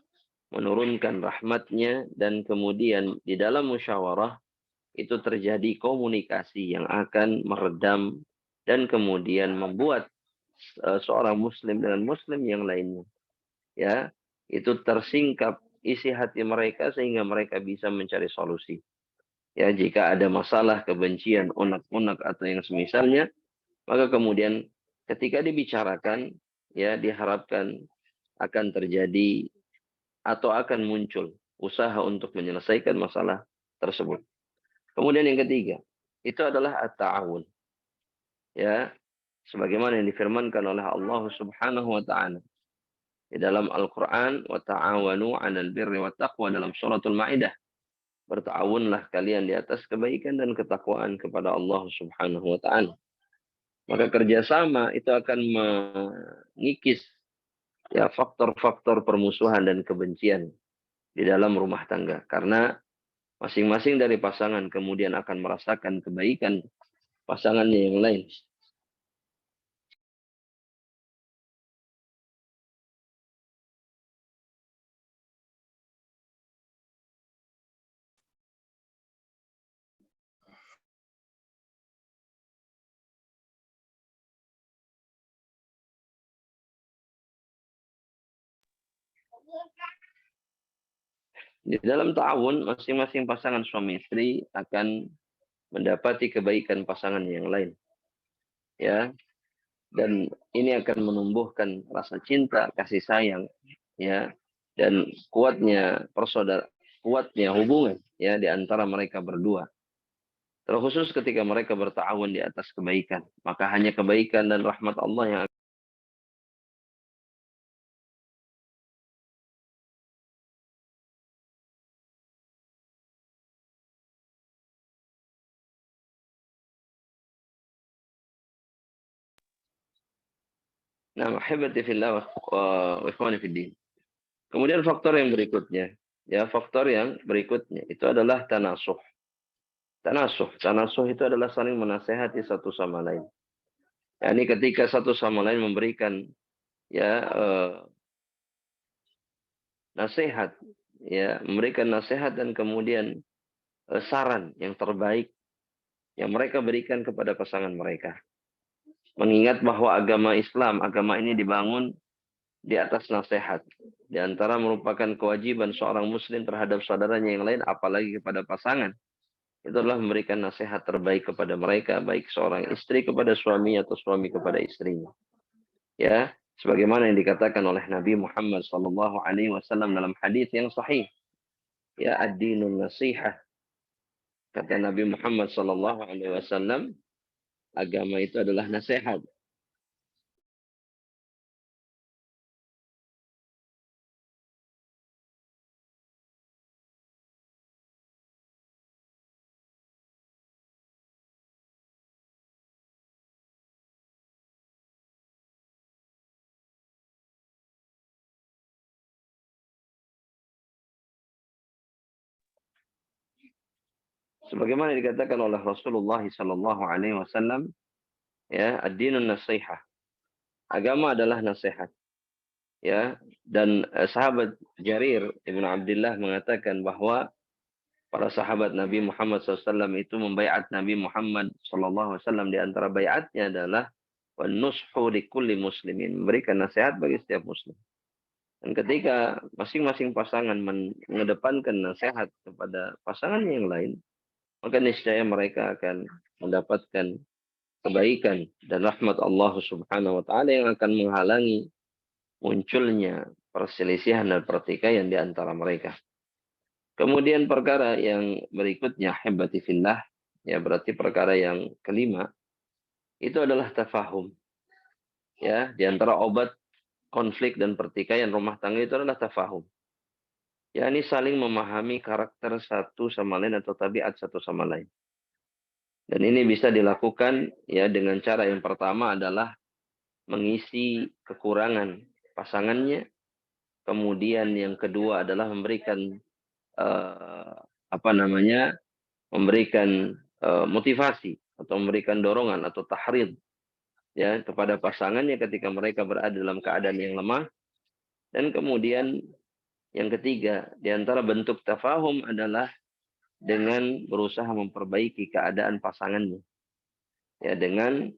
menurunkan rahmatnya dan kemudian di dalam musyawarah itu terjadi komunikasi yang akan meredam dan kemudian membuat seorang muslim dengan muslim yang lainnya ya itu tersingkap isi hati mereka sehingga mereka bisa mencari solusi. Ya, jika ada masalah kebencian, unek-unek atau yang semisalnya, maka kemudian ketika dibicarakan ya diharapkan akan terjadi atau akan muncul usaha untuk menyelesaikan masalah tersebut. Kemudian yang ketiga, itu adalah at-ta'awun. Ya, sebagaimana yang difirmankan oleh Allah Subhanahu wa taala di dalam Al-Qur'an, wa ta'awanu 'alal birri wat taqwa dalam suratul Maidah. Bertawunlah kalian di atas kebaikan dan ketakwaan kepada Allah Subhanahu wa taala. Maka kerjasama itu akan mengikis ya faktor-faktor permusuhan dan kebencian di dalam rumah tangga. Karena masing-masing dari pasangan kemudian akan merasakan kebaikan pasangannya yang lain. Di dalam ta'awun, masing-masing pasangan suami istri akan mendapati kebaikan pasangan yang lain. Ya, dan ini akan menumbuhkan rasa cinta, kasih sayang, ya, dan kuatnya hubungan ya di antara mereka berdua. Terkhusus ketika mereka bertawun di atas kebaikan, maka hanya kebaikan dan rahmat Allah yang nah, ahibati fillah wa ikhwani fiddin. Kemudian faktor yang berikutnya, ya faktor yang berikutnya itu adalah tanasuh. Tanasuh itu adalah saling menasehati satu sama lain. Ya, ini ketika satu sama lain memberikan ya nasihat, ya memberikan nasihat dan kemudian saran yang terbaik yang mereka berikan kepada pasangan mereka. Mengingat bahwa agama Islam, agama ini dibangun di atas nasihat. Di antara merupakan kewajiban seorang muslim terhadap saudaranya yang lain, apalagi kepada pasangan. Itu adalah memberikan nasihat terbaik kepada mereka, baik seorang istri kepada suami atau suami kepada istrinya. Ya, sebagaimana yang dikatakan oleh Nabi Muhammad sallallahu alaihi wasallam dalam hadis yang sahih. Ya, ad-dinun nasihah. Kata Nabi Muhammad sallallahu alaihi wasallam, agama itu adalah nasihat. Sebagaimana dikatakan oleh Rasulullah sallallahu alaihi wasallam, ya, ad-dinun nasihah. Agama adalah nasihat. Ya, dan sahabat Jarir Ibnu Abdullah mengatakan bahwa para sahabat Nabi Muhammad SAW itu membaiat Nabi Muhammad SAW. Di antara baiatnya adalah nushu likulli muslimin, memberikan nasihat bagi setiap muslim. Dan ketika masing-masing pasangan mengedepankan nasihat kepada pasangan yang lain, maka niscaya mereka akan mendapatkan kebaikan dan rahmat Allah Subhanahu wa taala yang akan menghalangi munculnya perselisihan dan pertikaian di antara mereka. Kemudian perkara yang berikutnya, ahibati fillah, ya berarti perkara yang kelima, itu adalah tafahum. Ya, di antara obat konflik dan pertikaian rumah tangga itu adalah tafahum. Ya, ini saling memahami karakter satu sama lain atau tabiat satu sama lain. Dan ini bisa dilakukan ya dengan cara yang pertama adalah mengisi kekurangan pasangannya. Kemudian yang kedua adalah memberikan eh, apa namanya? Memberikan motivasi atau memberikan dorongan atau tahrid ya kepada pasangannya ketika mereka berada dalam keadaan yang lemah. Dan kemudian yang ketiga, di antara bentuk tafahum adalah dengan berusaha memperbaiki keadaan pasangannya. Ya, dengan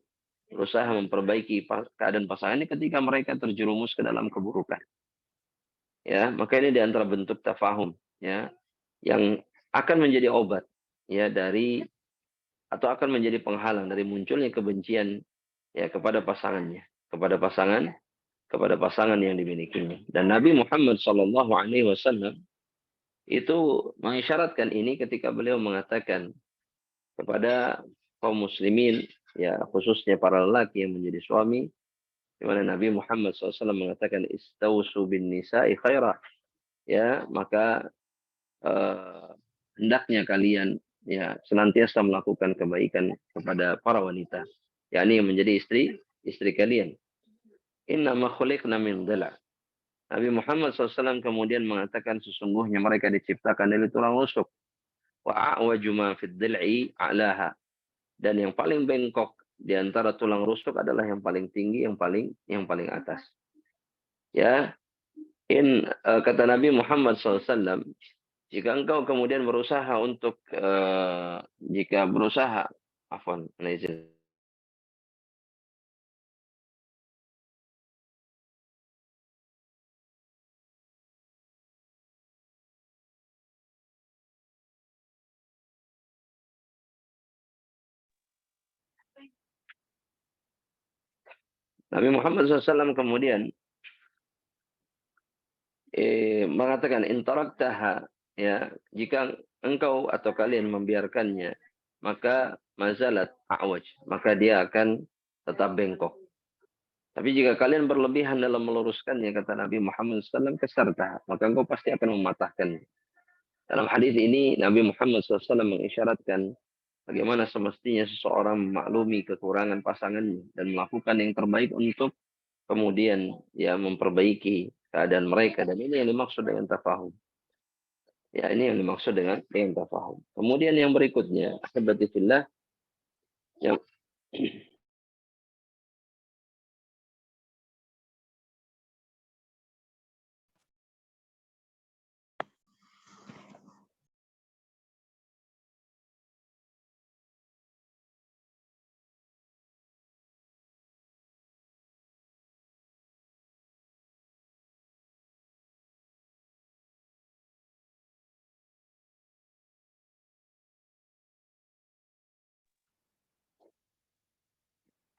berusaha memperbaiki keadaan pasangannya ketika mereka terjerumus ke dalam keburukan. Ya, maka ini di antara bentuk tafahum ya yang akan menjadi obat ya dari atau akan menjadi penghalang dari munculnya kebencian ya kepada pasangan yang dimilikinya. Dan Nabi Muhammad SAW itu mengisyaratkan ini ketika beliau mengatakan kepada kaum muslimin, ya khususnya para lelaki yang menjadi suami, di mana Nabi Muhammad SAW mengatakan istausu bin nisa'i khairah, ya maka eh, hendaknya kalian ya senantiasa melakukan kebaikan kepada para wanita, yakni yang menjadi istri kalian. Innama khuliqna min dhila. Nabi Muhammad SAW kemudian mengatakan sesungguhnya mereka diciptakan dari tulang rusuk. Wa a'waju ma fid dhil'i a'laha. Dan yang paling bengkok di antara tulang rusuk adalah yang paling tinggi, yang paling atas. Ya, kata Nabi Muhammad SAW, jika engkau kemudian berusaha untuk jika berusaha, afwan, Nabi Muhammad SAW kemudian mengatakan intaraktaha, ya jika engkau atau kalian membiarkannya maka mazalat a'waj, maka dia akan tetap bengkok. Tapi jika kalian berlebihan dalam meluruskannya, kata Nabi Muhammad SAW, kesarta, maka engkau pasti akan mematahkan. Dalam hadis ini Nabi Muhammad SAW mengisyaratkan bagaimana semestinya seseorang memaklumi kekurangan pasangannya dan melakukan yang terbaik untuk kemudian ya memperbaiki keadaan mereka, dan ini yang dimaksud dengan tafahum. Ya, ini yang dimaksud dengan tafahum. Kemudian yang berikutnya, ahibati fillah, yang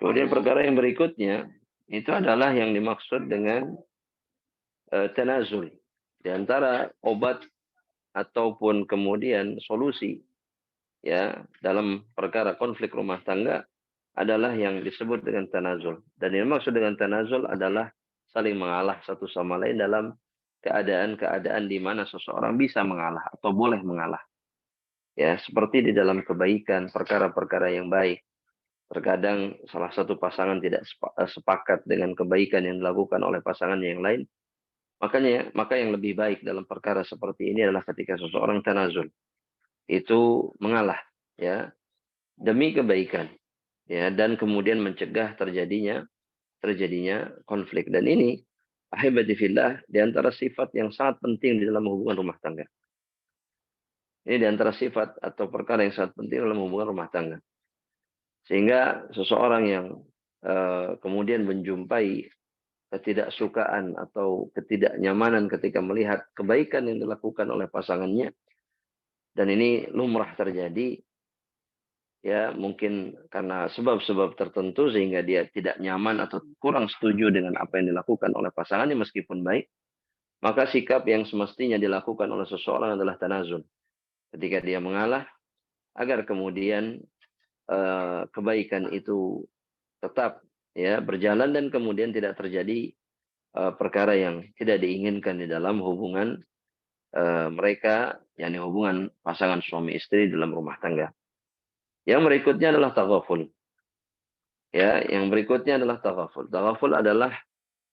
kemudian perkara yang berikutnya itu adalah yang dimaksud dengan tanazul. Di antara obat ataupun kemudian solusi ya dalam perkara konflik rumah tangga adalah yang disebut dengan tanazul. Dan yang maksud dengan tanazul adalah saling mengalah satu sama lain dalam keadaan-keadaan di mana seseorang bisa mengalah atau boleh mengalah. Ya, seperti di dalam kebaikan, perkara-perkara yang baik. Terkadang salah satu pasangan tidak sepakat dengan kebaikan yang dilakukan oleh pasangan yang lain. Maka yang lebih baik dalam perkara seperti ini adalah ketika seseorang tanazul. Itu mengalah ya demi kebaikan ya dan kemudian mencegah terjadinya konflik. Dan ini ahibati fillah di antara sifat yang sangat penting di dalam hubungan rumah tangga. Ini di antara sifat atau perkara yang sangat penting dalam hubungan rumah tangga. Sehingga seseorang yang kemudian menjumpai ketidaksukaan atau ketidaknyamanan ketika melihat kebaikan yang dilakukan oleh pasangannya, dan ini lumrah terjadi, ya mungkin karena sebab-sebab tertentu sehingga dia tidak nyaman atau kurang setuju dengan apa yang dilakukan oleh pasangannya meskipun baik, maka sikap yang semestinya dilakukan oleh seseorang adalah tanazul. Ketika dia mengalah, agar kemudian kebaikan itu tetap ya berjalan dan kemudian tidak terjadi perkara yang tidak diinginkan di dalam hubungan mereka, yakni hubungan pasangan suami istri dalam rumah tangga. Yang berikutnya adalah taghaful. Ya, yang berikutnya adalah taghaful. Taghaful adalah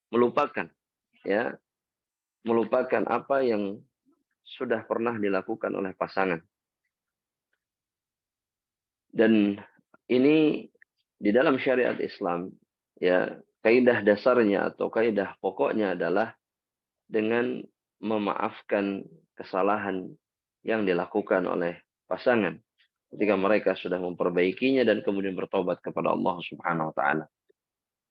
melupakan, ya, melupakan apa yang sudah pernah dilakukan oleh pasangan. Dan ini di dalam syariat Islam, ya, kaidah dasarnya atau kaidah pokoknya adalah dengan memaafkan kesalahan yang dilakukan oleh pasangan ketika mereka sudah memperbaikinya dan kemudian bertobat kepada Allah Subhanahu wa taala.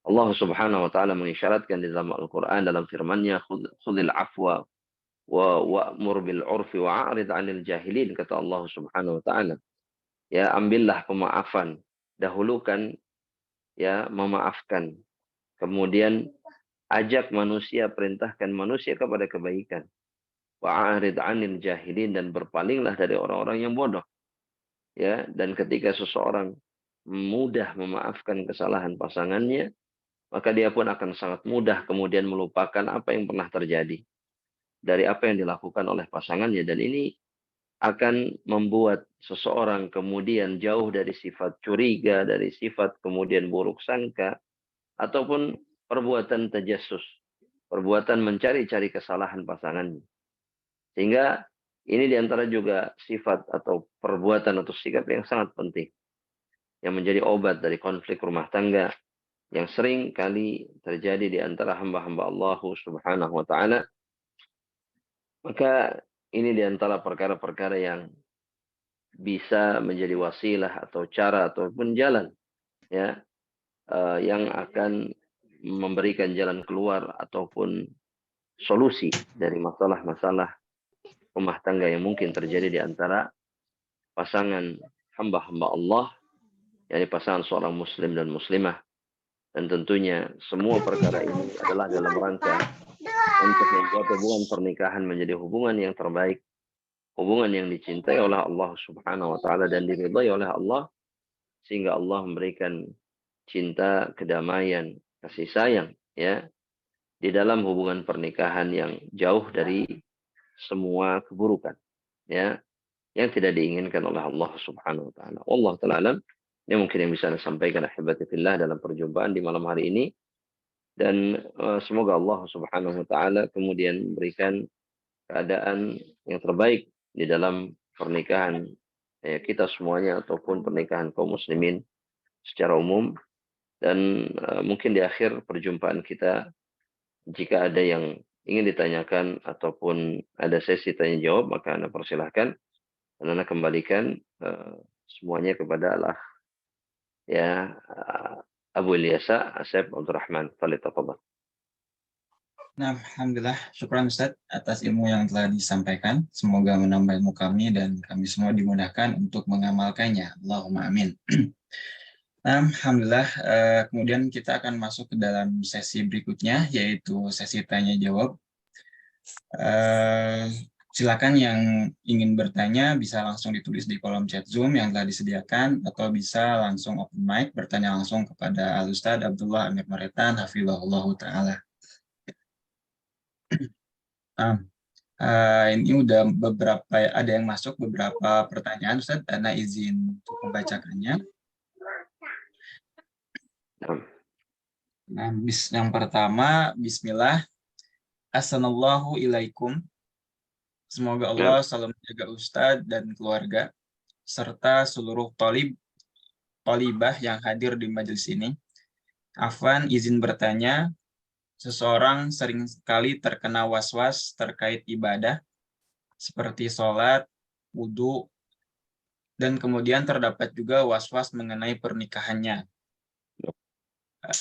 Allah Subhanahu wa taala mengisyaratkan di dalam Al-Qur'an dalam firman-Nya, "Khudhil afwa wa'mur bil 'urfi wa'rid 'anil jahilin," kata Allah Subhanahu wa taala. Ya, ambillah pemaafan, dahulukan ya memaafkan. Kemudian ajak manusia, perintahkan manusia kepada kebaikan. Wa'rid 'anil jahilin, dan berpalinglah dari orang-orang yang bodoh. Ya, dan ketika seseorang mudah memaafkan kesalahan pasangannya, maka dia pun akan sangat mudah kemudian melupakan apa yang pernah terjadi dari apa yang dilakukan oleh pasangannya, dan ini akan membuat seseorang kemudian jauh dari sifat curiga, dari sifat kemudian buruk sangka, ataupun perbuatan tajassus, perbuatan mencari-cari kesalahan pasangannya. Sehingga ini diantara juga sifat atau perbuatan atau sikap yang sangat penting, yang menjadi obat dari konflik rumah tangga yang sering kali terjadi di antara hamba-hamba Allah Subhanahu wa taala. Maka ini diantara perkara-perkara yang bisa menjadi wasilah atau cara ataupun jalan ya yang akan memberikan jalan keluar ataupun solusi dari masalah-masalah rumah tangga yang mungkin terjadi di antara pasangan hamba-hamba Allah, yakni pasangan seorang muslim dan muslimah. Dan tentunya semua perkara ini adalah dalam rangka untuk membuat hubungan pernikahan menjadi hubungan yang terbaik, hubungan yang dicintai oleh Allah Subhanahu wa taala dan diridhai oleh Allah, sehingga Allah memberikan cinta, kedamaian, kasih sayang ya di dalam hubungan pernikahan yang jauh dari semua keburukan ya yang tidak diinginkan oleh Allah Subhanahu wa taala. Allah taala alam. Ini mungkin yang bisa saya sampaikan ahibati fillah dalam perjumpaan di malam hari ini, dan semoga Allah Subhanahu wa taala kemudian memberikan keadaan yang terbaik di dalam pernikahan kita semuanya ataupun pernikahan kaum muslimin secara umum. Dan mungkin di akhir perjumpaan kita, jika ada yang ingin ditanyakan ataupun ada sesi tanya jawab, maka Anda persilahkan dan Anda kembalikan semuanya kepada Allah ya Abu Ilyasa Asep Abdurrahman. Falitafadhal. Nah, alhamdulillah, syukran Ustaz atas ilmu yang telah disampaikan. Semoga menambah ilmu kami dan kami semua dimudahkan untuk mengamalkannya. Allahumma amin. Nah, alhamdulillah, kemudian kita akan masuk ke dalam sesi berikutnya, yaitu sesi tanya jawab. Silakan yang ingin bertanya bisa langsung ditulis di kolom chat Zoom yang telah disediakan, atau bisa langsung open mic bertanya langsung kepada Al-Ustaz Abdullah Amir Maretan, hafizahullah ta'ala. Ini udah ada yang masuk beberapa pertanyaan, Ustaz. Ana izin untuk membacakannya. Nah, yang pertama, Bismillah. Assalamualaikum ilaikum. Semoga Allah selalu menjaga Ustadz dan keluarga, serta seluruh talibah yang hadir di majelis ini. Afwan, izin bertanya, seseorang sering sekali terkena was-was terkait ibadah, seperti sholat, wudhu, dan kemudian terdapat juga was-was mengenai pernikahannya.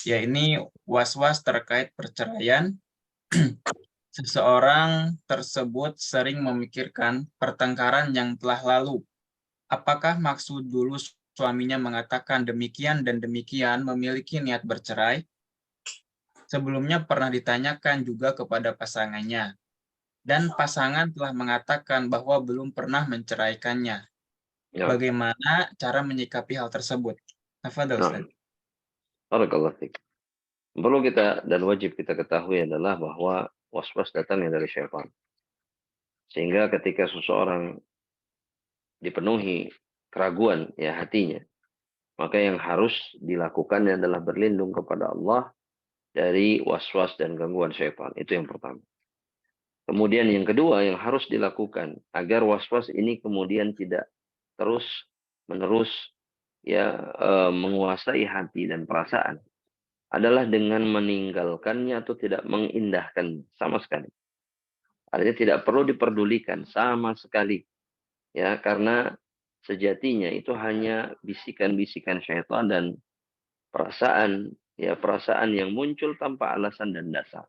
Ya, ini was-was terkait perceraian. Seseorang tersebut sering memikirkan pertengkaran yang telah lalu. Apakah maksud dulu suaminya mengatakan demikian dan demikian memiliki niat bercerai? Sebelumnya pernah ditanyakan juga kepada pasangannya. dan pasangan telah mengatakan bahwa belum pernah menceraikannya. Ya. Bagaimana cara menyikapi hal tersebut? Tafadhol, Nah, Ustaz. barakallahu fiik. Perlu kita dan wajib kita ketahui adalah bahwa was-was datangnya dari syaitan. Sehingga ketika seseorang dipenuhi keraguan ya hatinya, maka yang harus dilakukannya adalah berlindung kepada Allah dari was-was dan gangguan syaitan. Itu yang pertama. Kemudian yang kedua yang harus dilakukan agar was-was ini kemudian tidak terus menerus ya menguasai hati dan perasaan adalah dengan meninggalkannya atau tidak mengindahkan sama sekali. Artinya tidak perlu diperdulikan sama sekali ya karena sejatinya itu hanya bisikan-bisikan syaitan dan perasaan yang muncul tanpa alasan dan dasar.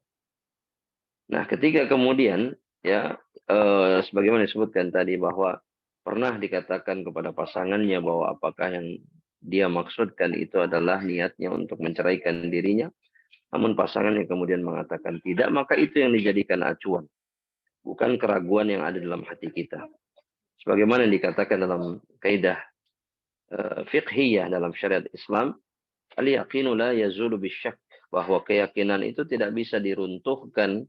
Nah, ketika kemudian ya sebagaimana disebutkan tadi bahwa pernah dikatakan kepada pasangannya bahwa apakah yang dia maksudkan itu adalah niatnya untuk menceraikan dirinya, namun pasangannya kemudian mengatakan tidak, maka itu yang dijadikan acuan, bukan keraguan yang ada dalam hati kita. Sebagaimana dikatakan dalam kaidah fiqhiyah dalam syariat Islam, al-yaqinu la yazulu bisyak, bahwa keyakinan itu tidak bisa diruntuhkan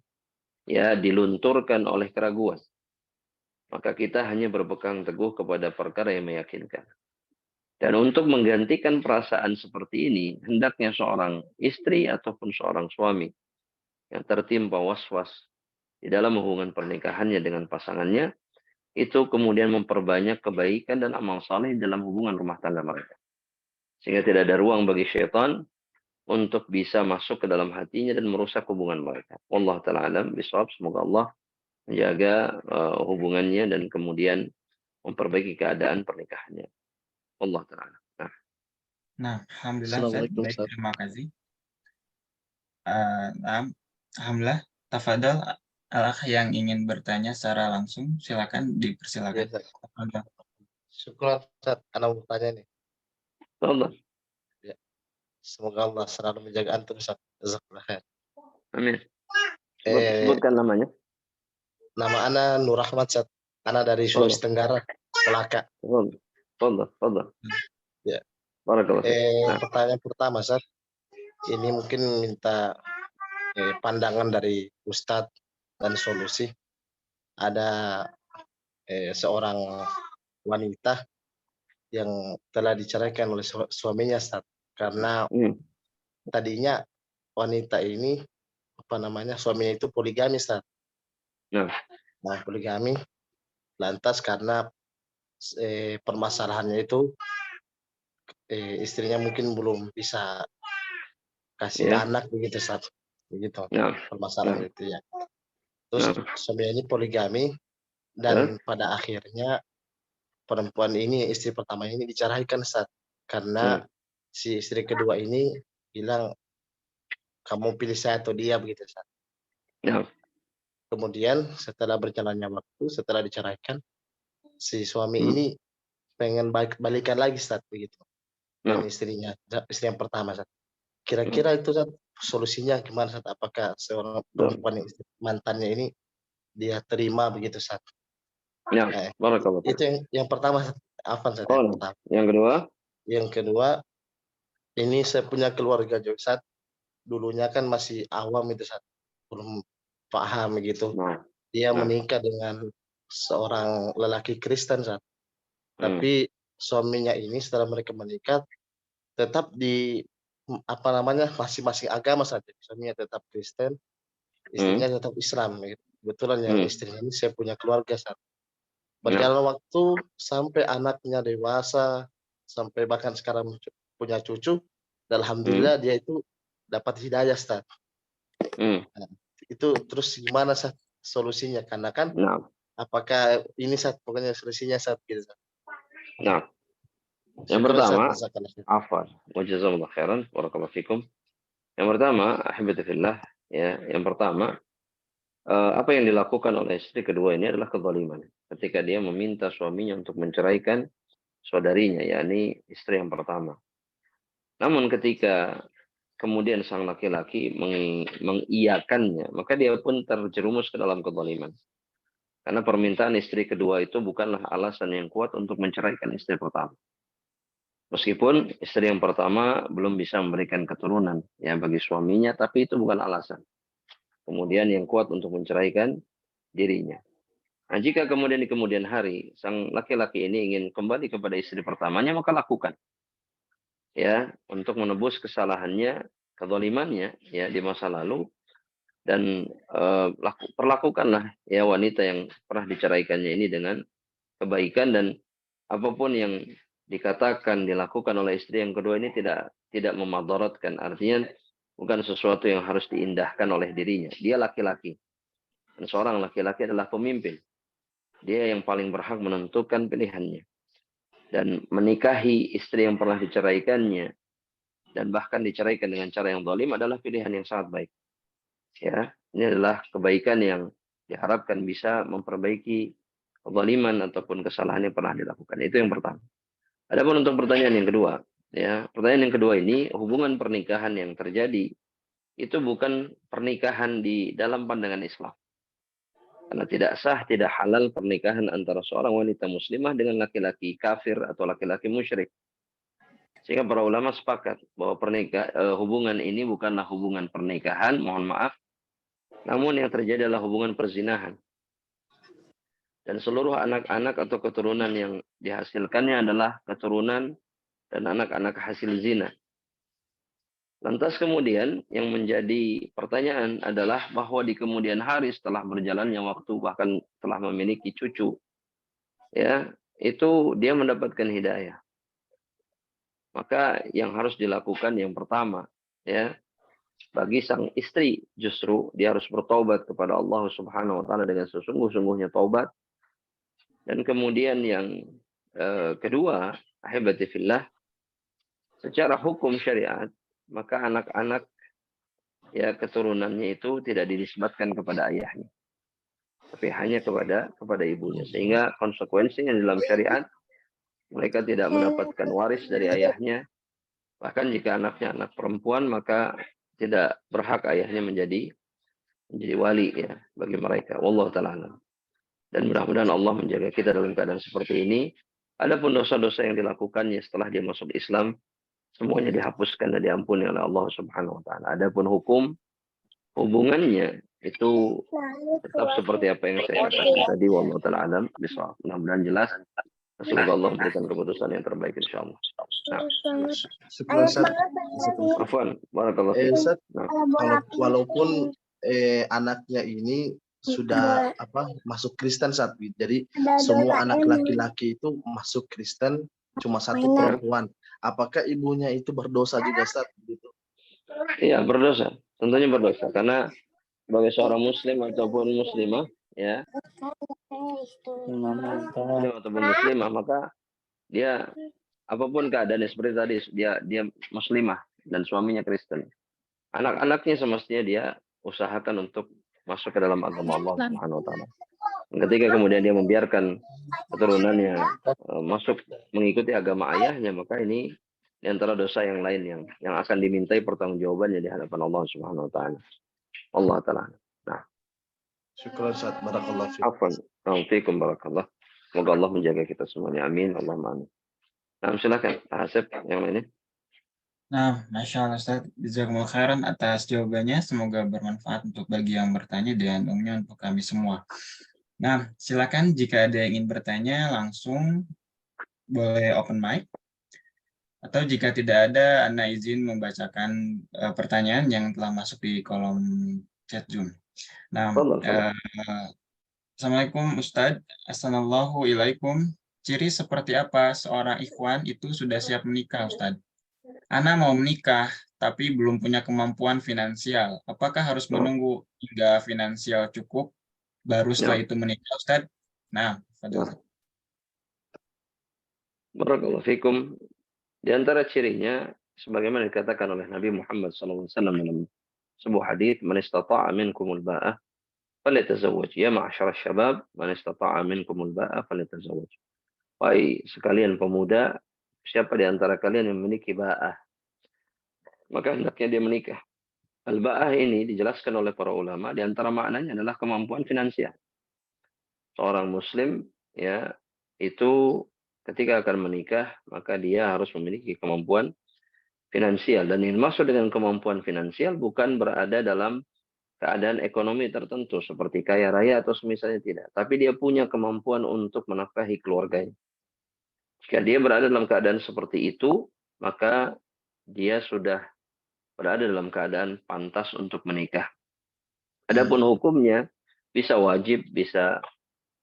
ya dilunturkan oleh keraguan. Maka kita hanya berpegang teguh kepada perkara yang meyakinkan. Dan untuk menggantikan perasaan seperti ini, hendaknya seorang istri ataupun seorang suami yang tertimpa was-was di dalam hubungan pernikahannya dengan pasangannya, itu kemudian memperbanyak kebaikan dan amal saleh dalam hubungan rumah tangga mereka. Sehingga tidak ada ruang bagi syaitan untuk bisa masuk ke dalam hatinya dan merusak hubungan mereka. Wallahu ta'ala alam bisawab. Semoga Allah menjaga hubungannya dan kemudian memperbaiki keadaan pernikahannya. Allah ta'ala. Nah, alhamdulillah, Ustaz. Assalamualaikum, Baik, Ustaz. terima kasih. Alhamdulillah, tafadhol al-akh yang ingin bertanya secara langsung, silakan Ya, dipersilakan. Ustaz. Tafadhol. Syukur, Ustaz. Ana mau tanya nih. Allah. Ya. Semoga Allah selalu menjaga antum, Ustaz. Jazakallah khair. Amin. Eh, Sebutkan namanya. Nama Ana Nur Ahmad, Ustaz. Ana dari Sulawesi Tenggara, Melaka. Fadal. Ya. Barakallahu fiik. Pertanyaan pertama, Ustaz. Ini mungkin minta pandangan dari Ustadz dan solusi. Ada seorang wanita yang telah diceraikan oleh suaminya, Ustaz. Karena tadinya wanita ini suaminya itu poligami, Ustaz. Nah, poligami lantas karena permasalahannya itu istrinya mungkin belum bisa kasih anak begitu, Ustaz. Begitu. Permasalahan itu ya. Terus suaminya ini poligami dan pada akhirnya perempuan ini, istri pertama ini diceraikan, Ustaz. Karena si istri kedua ini bilang, kamu pilih saya atau dia, begitu, Ustaz. Kemudian setelah berjalannya waktu, setelah diceraikan, si suami ini pengen balikan lagi, Ustaz, begitu. Dan istrinya, istri yang pertama, Ustaz. Kira-kira itu, Ustaz, solusinya gimana, Ustaz? Apakah seorang perempuan mantannya ini dia terima begitu, Ustaz? Itu yang pertama, Afan, Ustaz. Yang kedua? Yang kedua, ini saya punya keluarga juga, Ustaz. Dulunya kan masih awam itu, Ustaz. Belum paham gitu. Dia menikah dengan seorang lelaki Kristen, Ustaz. Tapi suaminya ini setelah mereka menikah tetap di masing-masing agama saja. Suaminya tetap Kristen, istrinya tetap Islam. Gitu. Kebetulan yang istrinya ini saya punya keluarga, Ustaz. Berjalan waktu sampai anaknya dewasa, sampai bahkan sekarang punya cucu, dan alhamdulillah dia itu dapat hidayah, Ustaz. Nah, itu terus gimana, Ustaz, solusinya? Karena kan apakah ini, Ustaz, pokoknya solusinya, Ustaz, gitu, Ustaz. Nah, yang pertama, afwan, wa jazakallahu khairan, barakallahu fikum. Yang pertama, ahibati fillah, ya, yang pertama, apa yang dilakukan oleh istri kedua ini adalah kezaliman. Ketika dia meminta suaminya untuk menceraikan saudarinya, yakni istri yang pertama. Namun ketika kemudian sang laki-laki mengiyakannya, maka dia pun terjerumus ke dalam kezaliman. Karena permintaan istri kedua itu bukanlah alasan yang kuat untuk menceraikan istri pertama. Meskipun istri yang pertama belum bisa memberikan keturunan ya bagi suaminya, tapi itu bukan alasan. Kemudian yang kuat untuk menceraikan dirinya. Nah, jika kemudian di kemudian hari sang laki-laki ini ingin kembali kepada istri pertamanya, maka lakukan. Ya, untuk menebus kesalahannya, kezalimannya ya di masa lalu dan perlakukanlah ya wanita yang pernah diceraikannya ini dengan kebaikan, dan apapun yang dikatakan dilakukan oleh istri yang kedua ini tidak memadaratkan. Artinya bukan sesuatu yang harus diindahkan oleh dirinya. Dia laki-laki. Dan seorang laki-laki adalah pemimpin. Dia yang paling berhak menentukan pilihannya. Dan menikahi istri yang pernah diceraikannya dan bahkan diceraikan dengan cara yang zalim adalah pilihan yang sangat baik. Ya, ini adalah kebaikan yang diharapkan bisa memperbaiki kezaliman ataupun kesalahan yang pernah dilakukan. Itu yang pertama. Adapun untuk pertanyaan yang kedua, ya, pertanyaan yang kedua ini, hubungan pernikahan yang terjadi itu bukan pernikahan di dalam pandangan Islam. Karena tidak sah, tidak halal pernikahan antara seorang wanita muslimah dengan laki-laki kafir atau laki-laki musyrik. Sehingga para ulama sepakat bahwa hubungan ini bukanlah hubungan pernikahan, mohon maaf, namun yang terjadi adalah hubungan perzinahan. Dan seluruh anak-anak atau keturunan yang dihasilkannya adalah keturunan dan anak-anak hasil zina. Lantas kemudian yang menjadi pertanyaan adalah bahwa di kemudian hari setelah berjalannya waktu, bahkan telah memiliki cucu, ya, itu dia mendapatkan hidayah. Maka yang harus dilakukan yang pertama, ya, bagi sang istri justru dia harus bertaubat kepada Allah Subhanahu wa taala dengan sesungguh-sungguhnya taubat. Dan kemudian yang kedua, ahibati fillah, secara hukum syariat, maka anak-anak ya keturunannya itu tidak dinisbatkan kepada ayahnya, tapi hanya kepada ibunya. Sehingga konsekuensinya dalam syariat, mereka tidak mendapatkan waris dari ayahnya. Bahkan jika anaknya anak perempuan, maka tidak berhak ayahnya menjadi wali ya bagi mereka. Wallahu ta'ala alam. Dan mudah-mudahan Allah menjaga kita dalam keadaan seperti ini. Adapun dosa-dosa yang dilakukannya setelah dia masuk Islam, semuanya dihapuskan dan diampuni oleh Allah Subhanahu wa taala. Adapun hubungannya itu tetap seperti apa yang saya katakan tadi. Wallahu ta'ala alam bisawab. Mudah-mudahan jelas. Semoga Allah memberikan keputusan yang terbaik insyaallah. Nah, Syukur Ustaz. afwan, barakallahu fikum. Ustaz, Nah, walaupun anaknya ini sudah masuk Kristen saat itu. Jadi semua anak laki-laki itu masuk Kristen, cuma satu perempuan. Apakah ibunya itu berdosa juga Ustaz? Gitu. Iya, berdosa. Tentunya berdosa karena sebagai seorang muslim ataupun muslimah, ya, muslim ataupun muslimah, maka dia apapun keadaannya seperti tadi, dia muslimah dan suaminya Kristen. Anak-anaknya semestinya dia usahakan untuk masuk ke dalam agama Allah Subhanahu wa taala. Ketika kemudian dia membiarkan keturunannya masuk mengikuti agama ayahnya, maka ini di antara dosa yang lain yang akan dimintai pertanggungjawabannya di hadapan Allah Subhanahu wa taala. Allah taala. Nah, syukur Ustaz, barakallahu fiik. afwan. Fiikum barakallah. Semoga Allah menjaga kita semuanya. Amin. Allahumma amin. Nah, silakan Pak Hasib yang lainnya. Nah, Masya Allah Ustaz, jazakumullah khairan atas jawabannya. Semoga bermanfaat untuk bagi yang bertanya dan umumnya untuk kami semua. Nah, silakan jika ada yang ingin bertanya langsung boleh open mic. Atau jika tidak ada, Anda izin membacakan pertanyaan yang telah masuk di kolom chat Zoom. Nah, Assalamualaikum Ustadz. Assalamualaikum. Ciri seperti apa seorang ikhwan itu sudah siap menikah Ustadz? Ana mau menikah, tapi belum punya kemampuan finansial. Apakah harus menunggu hingga finansial cukup, baru setelah itu menikah, Ustaz? Nah, barakallahu fikum. Di antara cirinya, sebagaimana dikatakan oleh Nabi Muhammad SAW dalam sebuah hadis, "Man istata'a minkumul ba'ah, falyatazawwaj. Ya ma'asyara syabab, man istata'a minkumul ba'ah, falyatazawwaj." Wahai sekalian pemuda, siapa di antara kalian yang memiliki ba'ah, maka hendaknya dia menikah. Al-ba'ah ini dijelaskan oleh para ulama, di antara maknanya adalah kemampuan finansial. seorang muslim ya itu ketika akan menikah maka dia harus memiliki kemampuan finansial, dan yang dimaksud dengan kemampuan finansial bukan berada dalam keadaan ekonomi tertentu seperti kaya raya atau semisalnya, tidak, tapi dia punya kemampuan untuk menafkahi keluarganya. Jika dia berada dalam keadaan seperti itu, maka dia sudah berada dalam keadaan pantas untuk menikah. Adapun hukumnya bisa wajib, bisa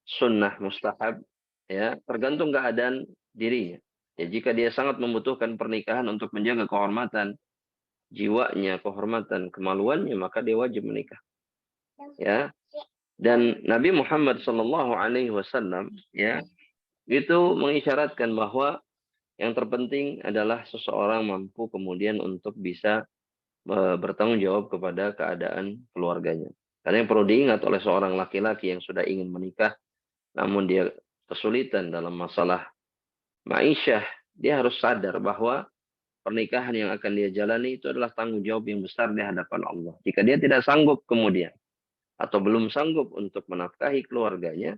sunnah, mustahab, ya tergantung keadaan dirinya. Ya, jika dia sangat membutuhkan pernikahan untuk menjaga kehormatan jiwanya, kehormatan kemaluannya, maka dia wajib menikah. Ya, dan Nabi Muhammad Shallallahu Alaihi Wasallam ya itu mengisyaratkan bahwa yang terpenting adalah seseorang mampu kemudian untuk bisa bertanggung jawab kepada keadaan keluarganya. Karena yang perlu diingat oleh seorang laki-laki yang sudah ingin menikah, namun dia kesulitan dalam masalah ma'isyah, dia harus sadar bahwa pernikahan yang akan dia jalani itu adalah tanggung jawab yang besar di hadapan Allah. Jika dia tidak sanggup kemudian, atau belum sanggup untuk menafkahi keluarganya,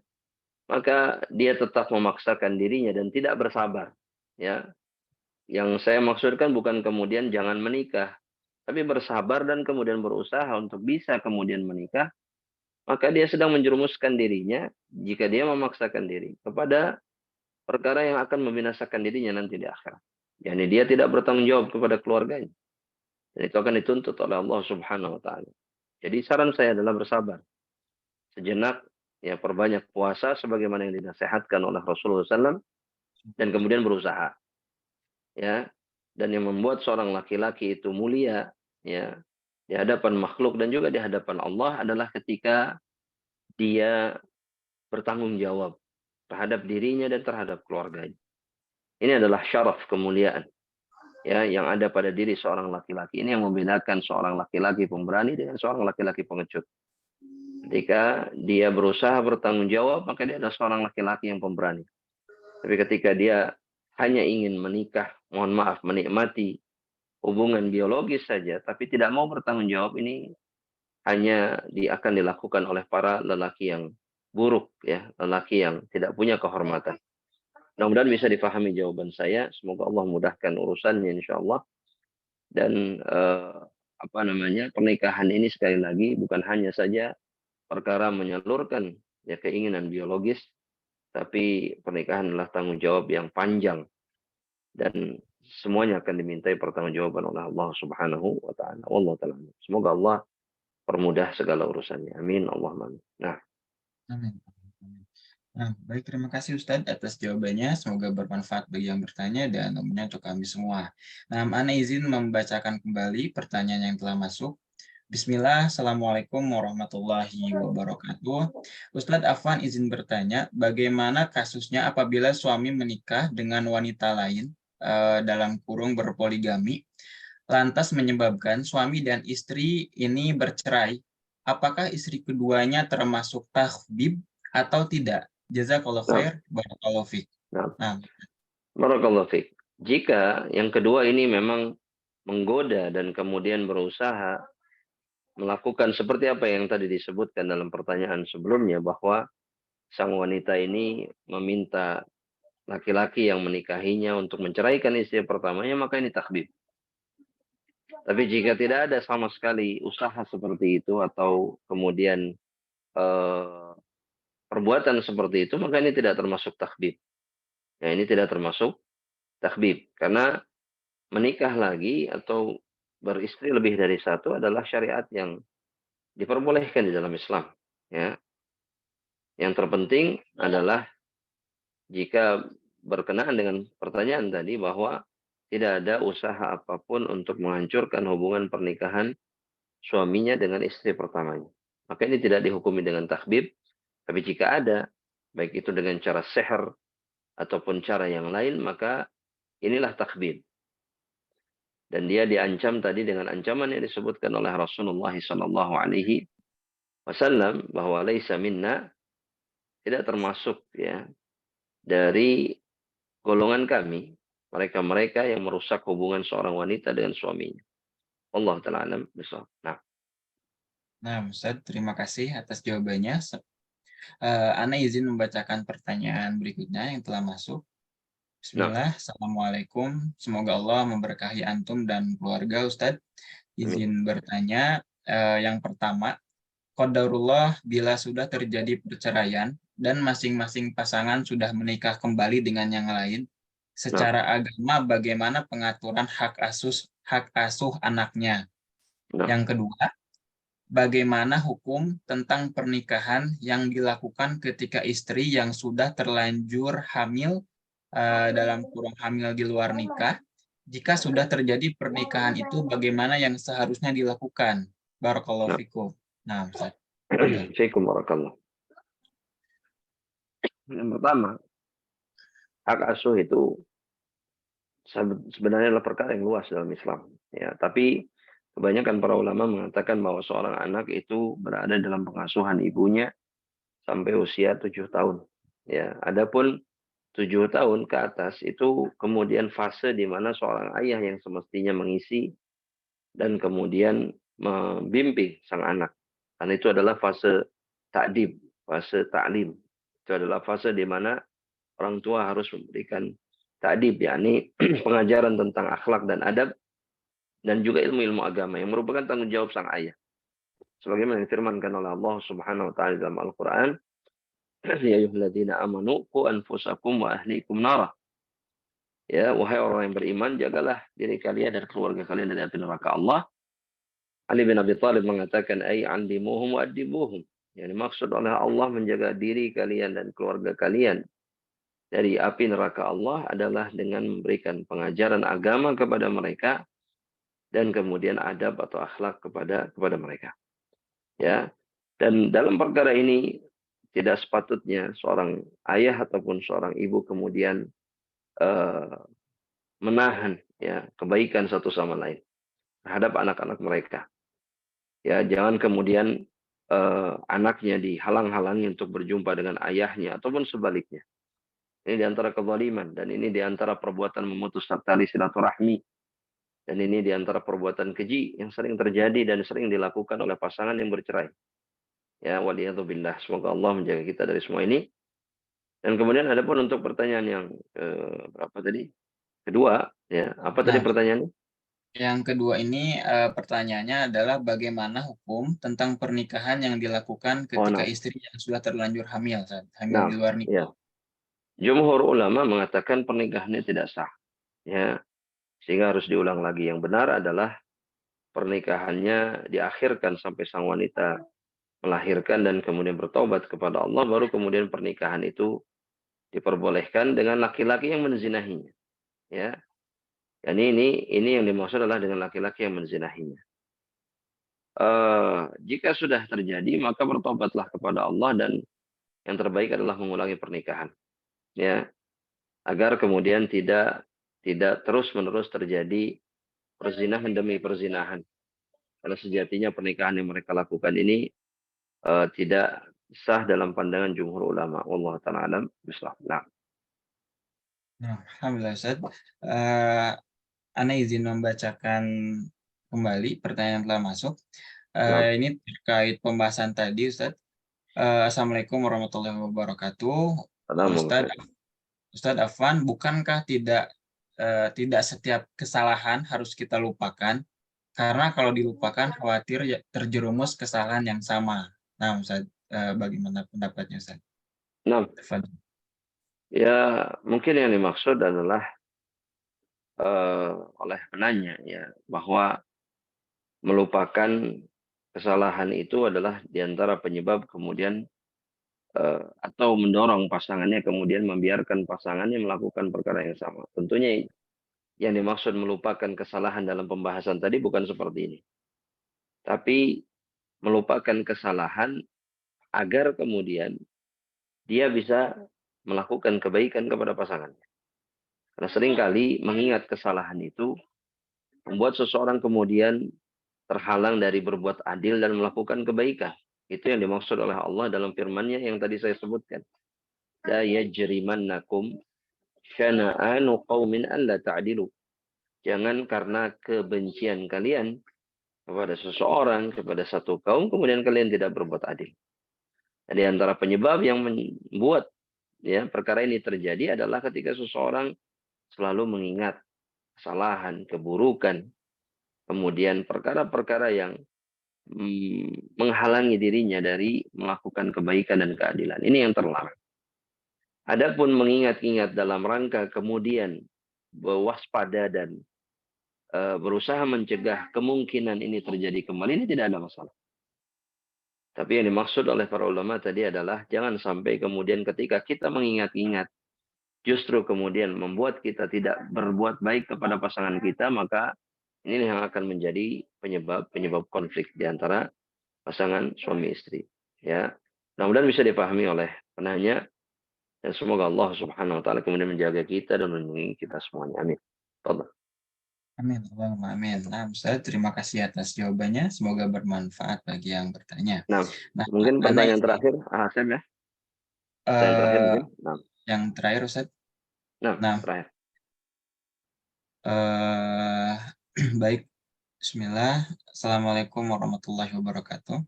maka dia tetap memaksakan dirinya dan tidak bersabar. Ya, yang saya maksudkan bukan kemudian jangan menikah, tapi bersabar dan kemudian berusaha untuk bisa kemudian menikah, maka dia sedang menjerumuskan dirinya jika dia memaksakan diri kepada perkara yang akan membinasakan dirinya nanti di akhirat. Yani dia tidak bertanggung jawab kepada keluarganya. Dan itu akan dituntut oleh Allah Subhanahu wa taala. Jadi saran saya adalah bersabar. Sejenak ya perbanyak puasa sebagaimana yang dinasihatkan oleh Rasulullah SAW, dan kemudian berusaha. Ya. Dan yang membuat seorang laki-laki itu mulia ya di hadapan makhluk dan juga di hadapan Allah adalah ketika dia bertanggung jawab terhadap dirinya dan terhadap keluarganya. Ini adalah syaraf, kemuliaan ya yang ada pada diri seorang laki-laki. Ini yang membedakan seorang laki-laki pemberani dengan seorang laki-laki pengecut. Ketika dia berusaha bertanggung jawab, maka dia adalah seorang laki-laki yang pemberani. Tapi ketika dia hanya ingin menikah, mohon maaf, menikmati hubungan biologis saja, tapi tidak mau bertanggung jawab, ini hanya akan dilakukan oleh para lelaki yang buruk, ya, lelaki yang tidak punya kehormatan. Mudah-mudahan bisa difahami jawaban saya. Semoga Allah mudahkan urusannya, insya Allah. Dan pernikahan ini sekali lagi bukan hanya saja perkara menyalurkan ya keinginan biologis, tapi pernikahan adalah tanggung jawab yang panjang dan semuanya akan dimintai pertanggungjawaban oleh Allah Subhanahu wa taala. Wallahu taala. Semoga Allah permudah segala urusannya. Amin. Allahumma amin. Nah, Amin. Nah, baik, terima kasih Ustadz atas jawabannya. Semoga bermanfaat bagi yang bertanya dan umumnya untuk kami semua. Nah, Ana izin membacakan kembali pertanyaan yang telah masuk. Bismillah, Assalamualaikum warahmatullahi wabarakatuh. Ustadz Afwan izin bertanya, bagaimana kasusnya apabila suami menikah dengan wanita lain dalam kurung berpoligami, lantas menyebabkan suami dan istri ini bercerai? Apakah istri keduanya termasuk takhbib atau tidak? Jazakallah khair, barakallahu fiik. Nah, barakallahu fiik. Jika yang kedua ini memang menggoda dan kemudian berusaha melakukan seperti apa yang tadi disebutkan dalam pertanyaan sebelumnya, bahwa sang wanita ini meminta laki-laki yang menikahinya untuk menceraikan istri pertamanya, maka ini takhbib. Tapi jika tidak ada sama sekali usaha seperti itu atau kemudian perbuatan seperti itu, maka ini tidak termasuk takhbib. Ya, ini tidak termasuk takhbib. Karena menikah lagi atau beristri lebih dari satu adalah syariat yang diperbolehkan di dalam Islam. Ya. Yang terpenting adalah jika berkenaan dengan pertanyaan tadi bahwa tidak ada usaha apapun untuk menghancurkan hubungan pernikahan suaminya dengan istri pertamanya. Maka ini tidak dihukumi dengan takhbib, tapi jika ada, baik itu dengan cara seher ataupun cara yang lain, maka inilah takhbib. Dan dia diancam tadi dengan ancaman yang disebutkan oleh Rasulullah SAW bahwa laisa minna, tidak termasuk ya dari golongan kami mereka-mereka yang merusak hubungan seorang wanita dengan suaminya. Allah taala alam bisawab. Nah, Ustaz, terima kasih atas jawabannya. Ana izin membacakan pertanyaan berikutnya yang telah masuk. Bismillah, Assalamualaikum. Semoga Allah memberkahi antum dan keluarga, Ustadz. Izin bertanya, yang pertama, qadarullah bila sudah terjadi perceraian dan masing-masing pasangan sudah menikah kembali dengan yang lain, secara agama bagaimana pengaturan hak asuh anaknya? Yang kedua, bagaimana hukum tentang pernikahan yang dilakukan ketika istri yang sudah terlanjur hamil dalam kurung hamil di luar nikah? Jika sudah terjadi pernikahan itu, bagaimana yang seharusnya dilakukan? Barakallahu fikum. Nah, Ustaz. Fikum barakallah. Yang pertama, hak asuh itu sebenarnya adalah perkara yang luas dalam Islam. Ya, tapi kebanyakan para ulama mengatakan bahwa seorang anak itu berada dalam pengasuhan ibunya sampai usia 7 tahun. Ya, adapun 7 tahun ke atas itu kemudian fase di mana seorang ayah yang semestinya mengisi dan kemudian membimbing sang anak. Karena itu adalah fase ta'dib, fase ta'lim. Itu adalah fase di mana orang tua harus memberikan ta'dib, yakni pengajaran tentang akhlak dan adab, dan juga ilmu-ilmu agama yang merupakan tanggung jawab sang ayah. Sebagaimana difirmankan oleh Allah Subhanahu wa taala dalam Al-Qur'an, ya ayyuhalladzina amanu qu anfusakum wa ahlikum nara. Ya, wahai orang yang beriman, jagalah diri kalian dan keluarga kalian dari api neraka Allah. Ali bin Abi Thalib mengatakan, ay andimuhum wa adibuhum. Yang dimaksud oleh Allah menjaga diri kalian dan keluarga kalian dari api neraka Allah adalah dengan memberikan pengajaran agama kepada mereka dan kemudian adab atau akhlak kepada mereka. Ya. Dan dalam perkara ini tidak sepatutnya seorang ayah ataupun seorang ibu kemudian menahan ya kebaikan satu sama lain terhadap anak-anak mereka. Ya, jangan kemudian anaknya dihalang-halangi untuk berjumpa dengan ayahnya ataupun sebaliknya. Ini diantara kezaliman dan ini diantara perbuatan memutus tali silaturahmi dan ini diantara perbuatan keji yang sering terjadi dan sering dilakukan oleh pasangan yang bercerai. Ya, waliyadzubillah. Semoga Allah menjaga kita dari semua ini. Dan kemudian ada pun untuk pertanyaan yang berapa tadi? Kedua, ya. Apa tadi pertanyaannya? Yang kedua ini pertanyaannya adalah bagaimana hukum tentang pernikahan yang dilakukan ketika istri yang sudah terlanjur hamil di luar nikah. Ya. Jumhur ulama mengatakan pernikahannya tidak sah. Ya. Sehingga harus diulang lagi. Yang benar adalah pernikahannya diakhirkan sampai sang wanita melahirkan dan kemudian bertobat kepada Allah, baru kemudian pernikahan itu diperbolehkan dengan laki-laki yang menzinahinya. Ya. Dan ini yang dimaksud adalah dengan laki-laki yang menzinahinya. Jika sudah terjadi maka bertobatlah kepada Allah dan yang terbaik adalah mengulangi pernikahan. Ya. Agar kemudian tidak terus-menerus terjadi perzinahan demi perzinahan. Karena sejatinya pernikahan yang mereka lakukan ini tidak sah dalam pandangan jumhur ulama. Wallahu ta'ala alam bismillah. Alhamdulillah Ustaz. Ana izin membacakan kembali pertanyaan yang telah masuk. Ini terkait pembahasan tadi Ustaz. Assalamualaikum warahmatullahi wabarakatuh. Ustadz Afwan, bukankah tidak setiap kesalahan harus kita lupakan? Karena kalau dilupakan khawatir terjerumus kesalahan yang sama. Nah, Ustaz, bagaimana pendapatnya Ustaz? Nah, ya mungkin yang dimaksud adalah oleh penanya ya bahwa melupakan kesalahan itu adalah diantara penyebab kemudian atau mendorong pasangannya kemudian membiarkan pasangannya melakukan perkara yang sama. Tentunya yang dimaksud melupakan kesalahan dalam pembahasan tadi bukan seperti ini. Tapi melupakan kesalahan agar kemudian dia bisa melakukan kebaikan kepada pasangannya. Karena seringkali mengingat kesalahan itu membuat seseorang kemudian terhalang dari berbuat adil dan melakukan kebaikan. Itu yang dimaksud oleh Allah dalam firman-Nya yang tadi saya sebutkan. La yajrimannakum syana'anu qaumin alla ta'dilu. Jangan karena kebencian kalian kepada seseorang, kepada satu kaum, kemudian kalian tidak berbuat adil. Di antara penyebab yang membuat ya perkara ini terjadi adalah ketika seseorang selalu mengingat kesalahan, keburukan, kemudian perkara-perkara yang menghalangi dirinya dari melakukan kebaikan dan keadilan. Ini yang terlarang. Adapun mengingat-ingat dalam rangka kemudian waspada dan berusaha mencegah kemungkinan ini terjadi kembali, ini tidak ada masalah. Tapi yang dimaksud oleh para ulama tadi adalah jangan sampai kemudian ketika kita mengingat-ingat justru kemudian membuat kita tidak berbuat baik kepada pasangan kita, maka ini yang akan menjadi penyebab konflik di antara pasangan suami istri. Ya, mudah-mudahan bisa dipahami oleh penanya dan semoga Allah Subhanahu Wa Taala kemudian menjaga kita dan melindungi kita semuanya. Amin. Tolong. Amin, Allahumma amin. Nah, Ustaz, terima kasih atas jawabannya. Semoga bermanfaat bagi yang bertanya. Nah, Nah, mungkin Ana pertanyaan izin, terakhir, Asep ya. Pertanyaan terakhir eh, mungkin. Nah, yang terakhir, Ustaz. Nah, terakhir. eh, baik. Bismillah. Assalamualaikum warahmatullahi wabarakatuh.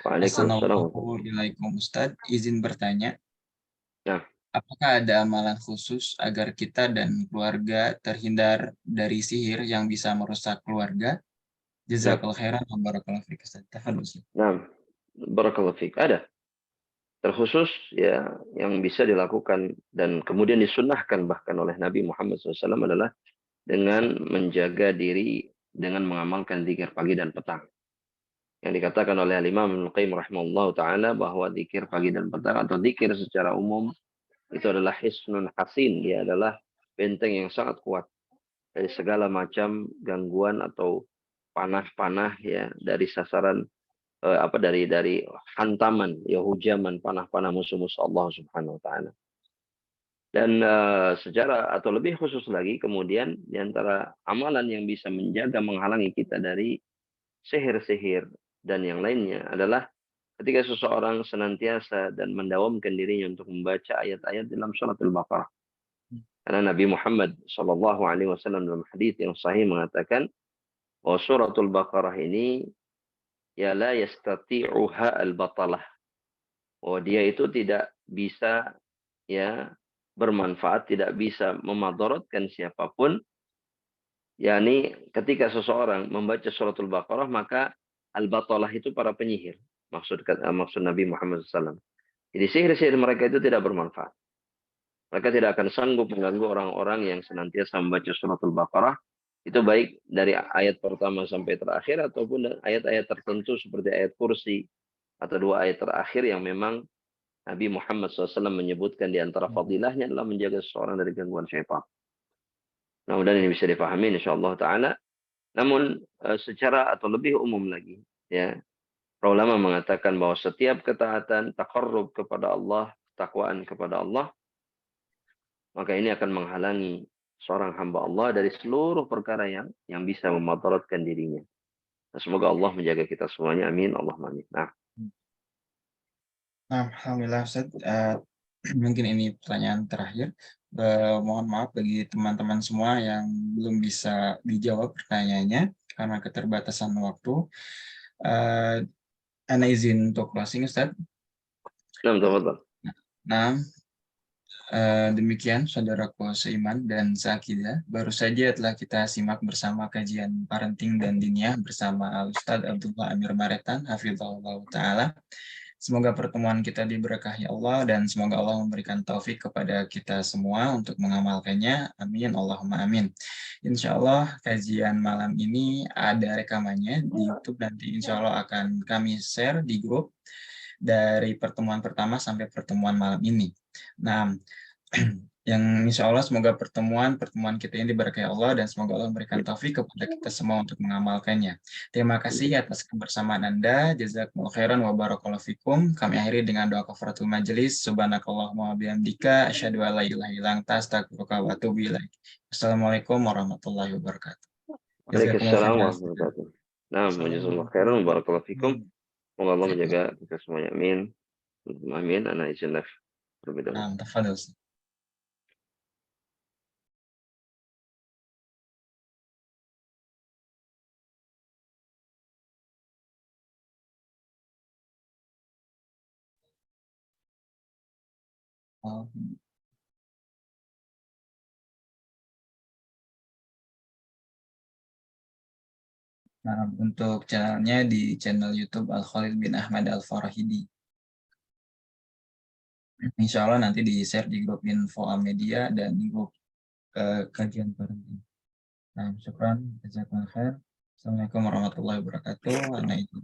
Waalaikumsalam. Assalamualaikum Ustaz. Izin bertanya, Nah, apakah ada amalan khusus agar kita dan keluarga terhindar dari sihir yang bisa merusak keluarga? nah, Jazakallahu khairan wa barakallahu fiik, Ustaz. Tafadhol, Ustaz. nah, barakallahu fiik. Ada terkhusus ya yang bisa dilakukan dan kemudian disunnahkan bahkan oleh Nabi Muhammad SAW adalah dengan menjaga diri dengan mengamalkan zikir pagi dan petang. Yang dikatakan oleh Imam Ibnu Qayyim rahimahullah taala bahwa zikir pagi dan petang atau zikir secara umum itu adalah hisnun hasin, dia adalah benteng yang sangat kuat dari segala macam gangguan atau panah-panah ya dari sasaran dari hantaman ya hujaman panah-panah musuh-musuh Allah Subhanahu wa taala. Dan secara atau lebih khusus lagi kemudian di antara amalan yang bisa menjaga menghalangi kita dari sihir-sihir dan yang lainnya adalah ketika seseorang senantiasa dan mendawamkan dirinya untuk membaca ayat-ayat dalam surat Al-Baqarah. Karena Nabi Muhammad Shallallahu Alaihi Wasallam dalam hadis yang sahih mengatakan bahwa suratul Baqarah ini ya la yastati'uha al-batalah. Oh, dia itu tidak bisa ya bermanfaat, tidak bisa memadaratkan siapapun. yakni ketika seseorang membaca suratul Baqarah maka al-batalah itu para penyihir. Maksud Nabi Muhammad SAW. Jadi sihir-sihir mereka itu tidak bermanfaat. Mereka tidak akan sanggup mengganggu orang-orang yang senantiasa membaca suratul Baqarah. Itu baik dari ayat pertama sampai terakhir ataupun ayat-ayat tertentu seperti ayat kursi atau dua ayat terakhir yang memang Nabi Muhammad SAW menyebutkan di antara fadilahnya adalah menjaga seseorang dari gangguan syaitan. Nah, mudah ini bisa dipahami insyaallah taala. Namun secara atau lebih umum lagi ya, para ulama mengatakan bahwa setiap ketaatan, taqarrub kepada Allah, takwaan kepada Allah, maka ini akan menghalangi seorang hamba Allah dari seluruh perkara yang bisa memadaratkan dirinya. Nah, semoga Allah menjaga kita semuanya. Amin. Allahumma amin. Nah, Nah, alhamdulillah, Ustaz. Mungkin ini pertanyaan terakhir. Mohon maaf bagi teman-teman semua yang belum bisa dijawab pertanyaannya karena keterbatasan waktu. Ana izin untuk closing, Ustaz. tafadhal. Nah, demikian saudaraku seiman dan seakidah. Baru saja telah kita simak bersama kajian parenting dan diniyah bersama Ustaz Abdullah Amir Maretan, hafizahullah ta'ala. Semoga pertemuan kita diberkahi Allah dan semoga Allah memberikan taufik kepada kita semua untuk mengamalkannya. Amin. Allahumma amin. Insya Allah kajian malam ini ada rekamannya di YouTube, nanti insya Allah akan kami share di grup dari pertemuan pertama sampai pertemuan malam ini. Nah, yang insya Allah semoga pertemuan kita ini diberkahi Allah dan semoga Allah memberikan taufik kepada kita semua untuk mengamalkannya. Terima kasih atas kebersamaan Anda. Jazakumullah khairan wa barakallahu fikum. Kami akhiri dengan doa kafaratul majelis. Subhanakallahumma wa bihamdika asyhadu an la ilaha illa anta astaghfiruka wa atubu ilaik. Assalamualaikum warahmatullahi wabarakatuh. Jazakumullah Waalaikumsalam khairan. warahmatullahi wabarakatuh. Nah, jazakallahu khairan Assalamualaikum. wa barakallahu fikum. Semoga Allah menjaga kita semuanya. Amin. Amin. Ana izin live terlebih dahulu. Nah, tafadhol. Nah, untuk channelnya di channel YouTube Al-Khalid bin Ahmad Al-Farahidi. Insya Allah nanti di-share di grup info Media dan di grup kajian parenting. Nah, syukran, jazakallahu khair. Assalamualaikum warahmatullahi wabarakatuh. Nah, itu.